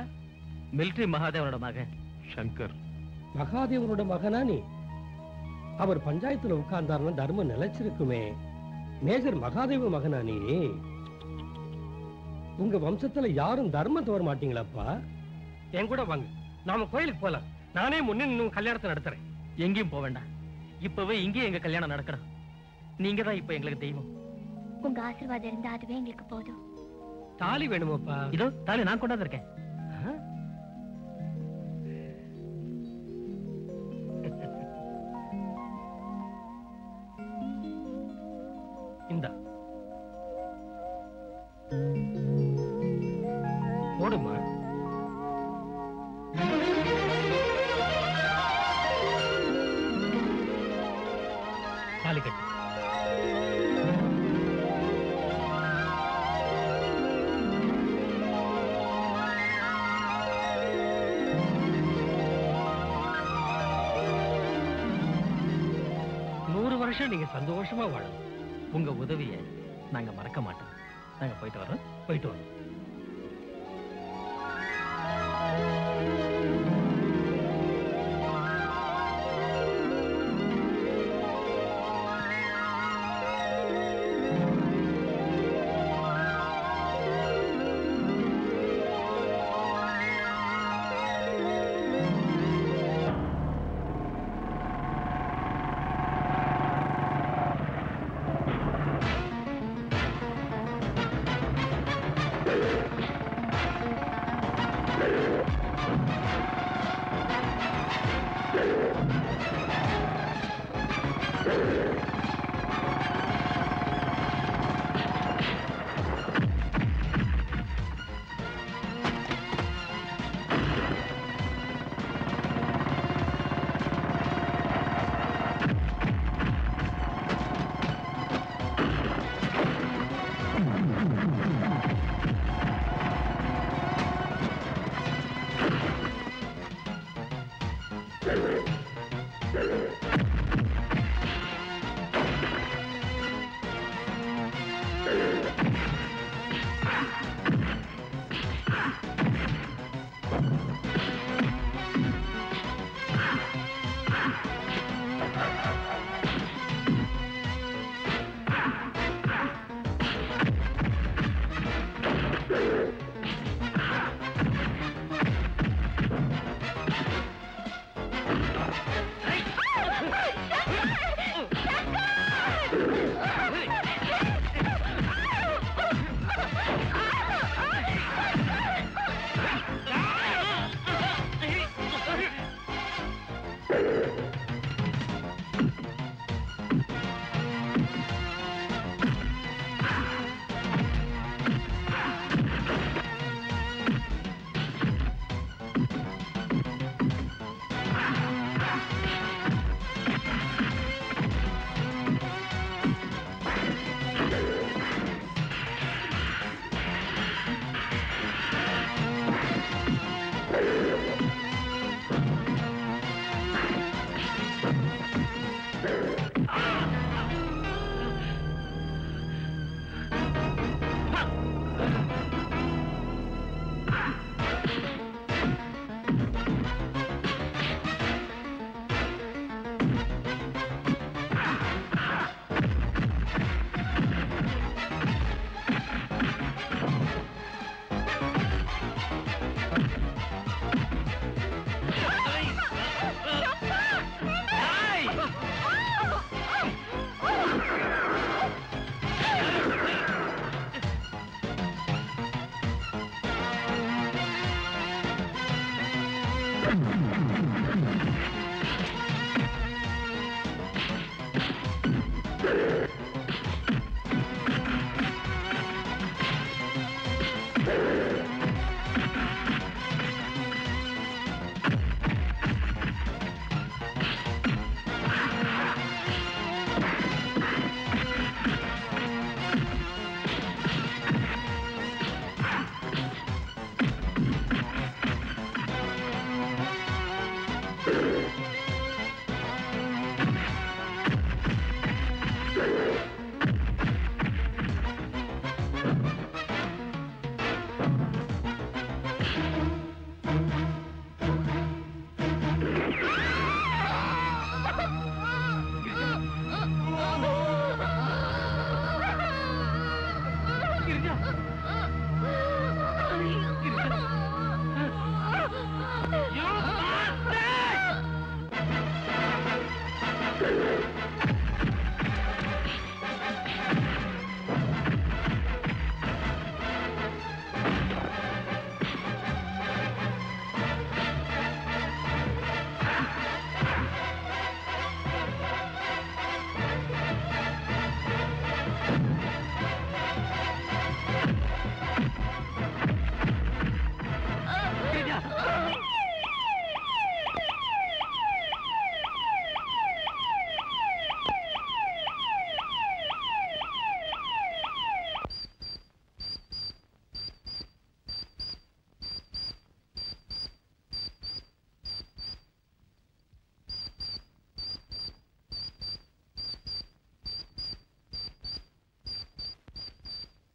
C: மிலிட்டரி மகாதேவனோட மகன்
H: சங்கர்.
M: மகாதேவனோட மகனா நீ? அவர் பஞ்சாயத்துல உட்கார்ந்தாருன்னா தர்மம் நிலைச்சிருக்குமே. மேஜர் மகாதேவ மகனா நீ? உங்க வம்சத்துல யாரும் தர்மம் தவற மாட்டீங்களாப்பா? என் கூட வாங்க, நாம கோயிலுக்கு போலாம். நானே முன்னே இன்னும் கல்யாணத்தை நடத்துறேன்.
C: எங்கேயும் போக வேண்டாம். இப்பவே இங்கே எங்க கல்யாணம் நடக்கிறோம். நீங்க தான் இப்ப எங்களுக்கு தெய்வம்.
A: உங்க ஆசீர்வாதம் இருந்தா அதுவே எங்களுக்கு போதும்.
M: தாலி வேணுமாப்பா?
C: இதோ தாலி நான் கொண்டாந்து இருக்கேன்.
M: இந்தா போடுமா. தாலி கட்டு. நீங்க சந்தோஷமா வாழணும்.
C: உங்க உதவியை நாங்க மறக்க மாட்டோம். நாங்க போயிட்டு வரோம்.
M: போயிட்டு வரோம்.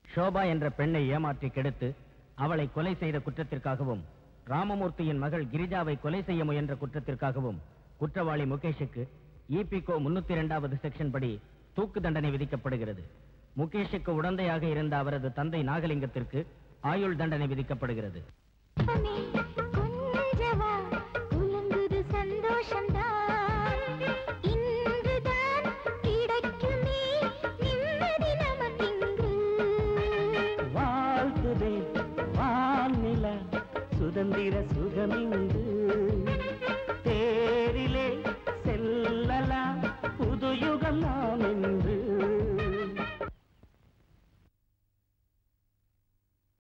D: ஷோபா என்ற பெண்ணை ஏமாற்றி கெடுத்து அவளை கொலை செய்த குற்றத்திற்காகவும் ராமமூர்த்தியின் மகள் கிரிஜாவை கொலை செய்ய முயன்ற குற்றத்திற்காகவும் குற்றவாளி முகேஷுக்கு ஈபிகோ 302வது செக்ஷன் படி தூக்கு தண்டனை விதிக்கப்படுகிறது. முகேஷுக்கு உடந்தையாக இருந்த அவரது தந்தை நாகலிங்கத்திற்கு ஆயுள் தண்டனை விதிக்கப்படுகிறது.
K: சுதந்திர சுகமிங்கு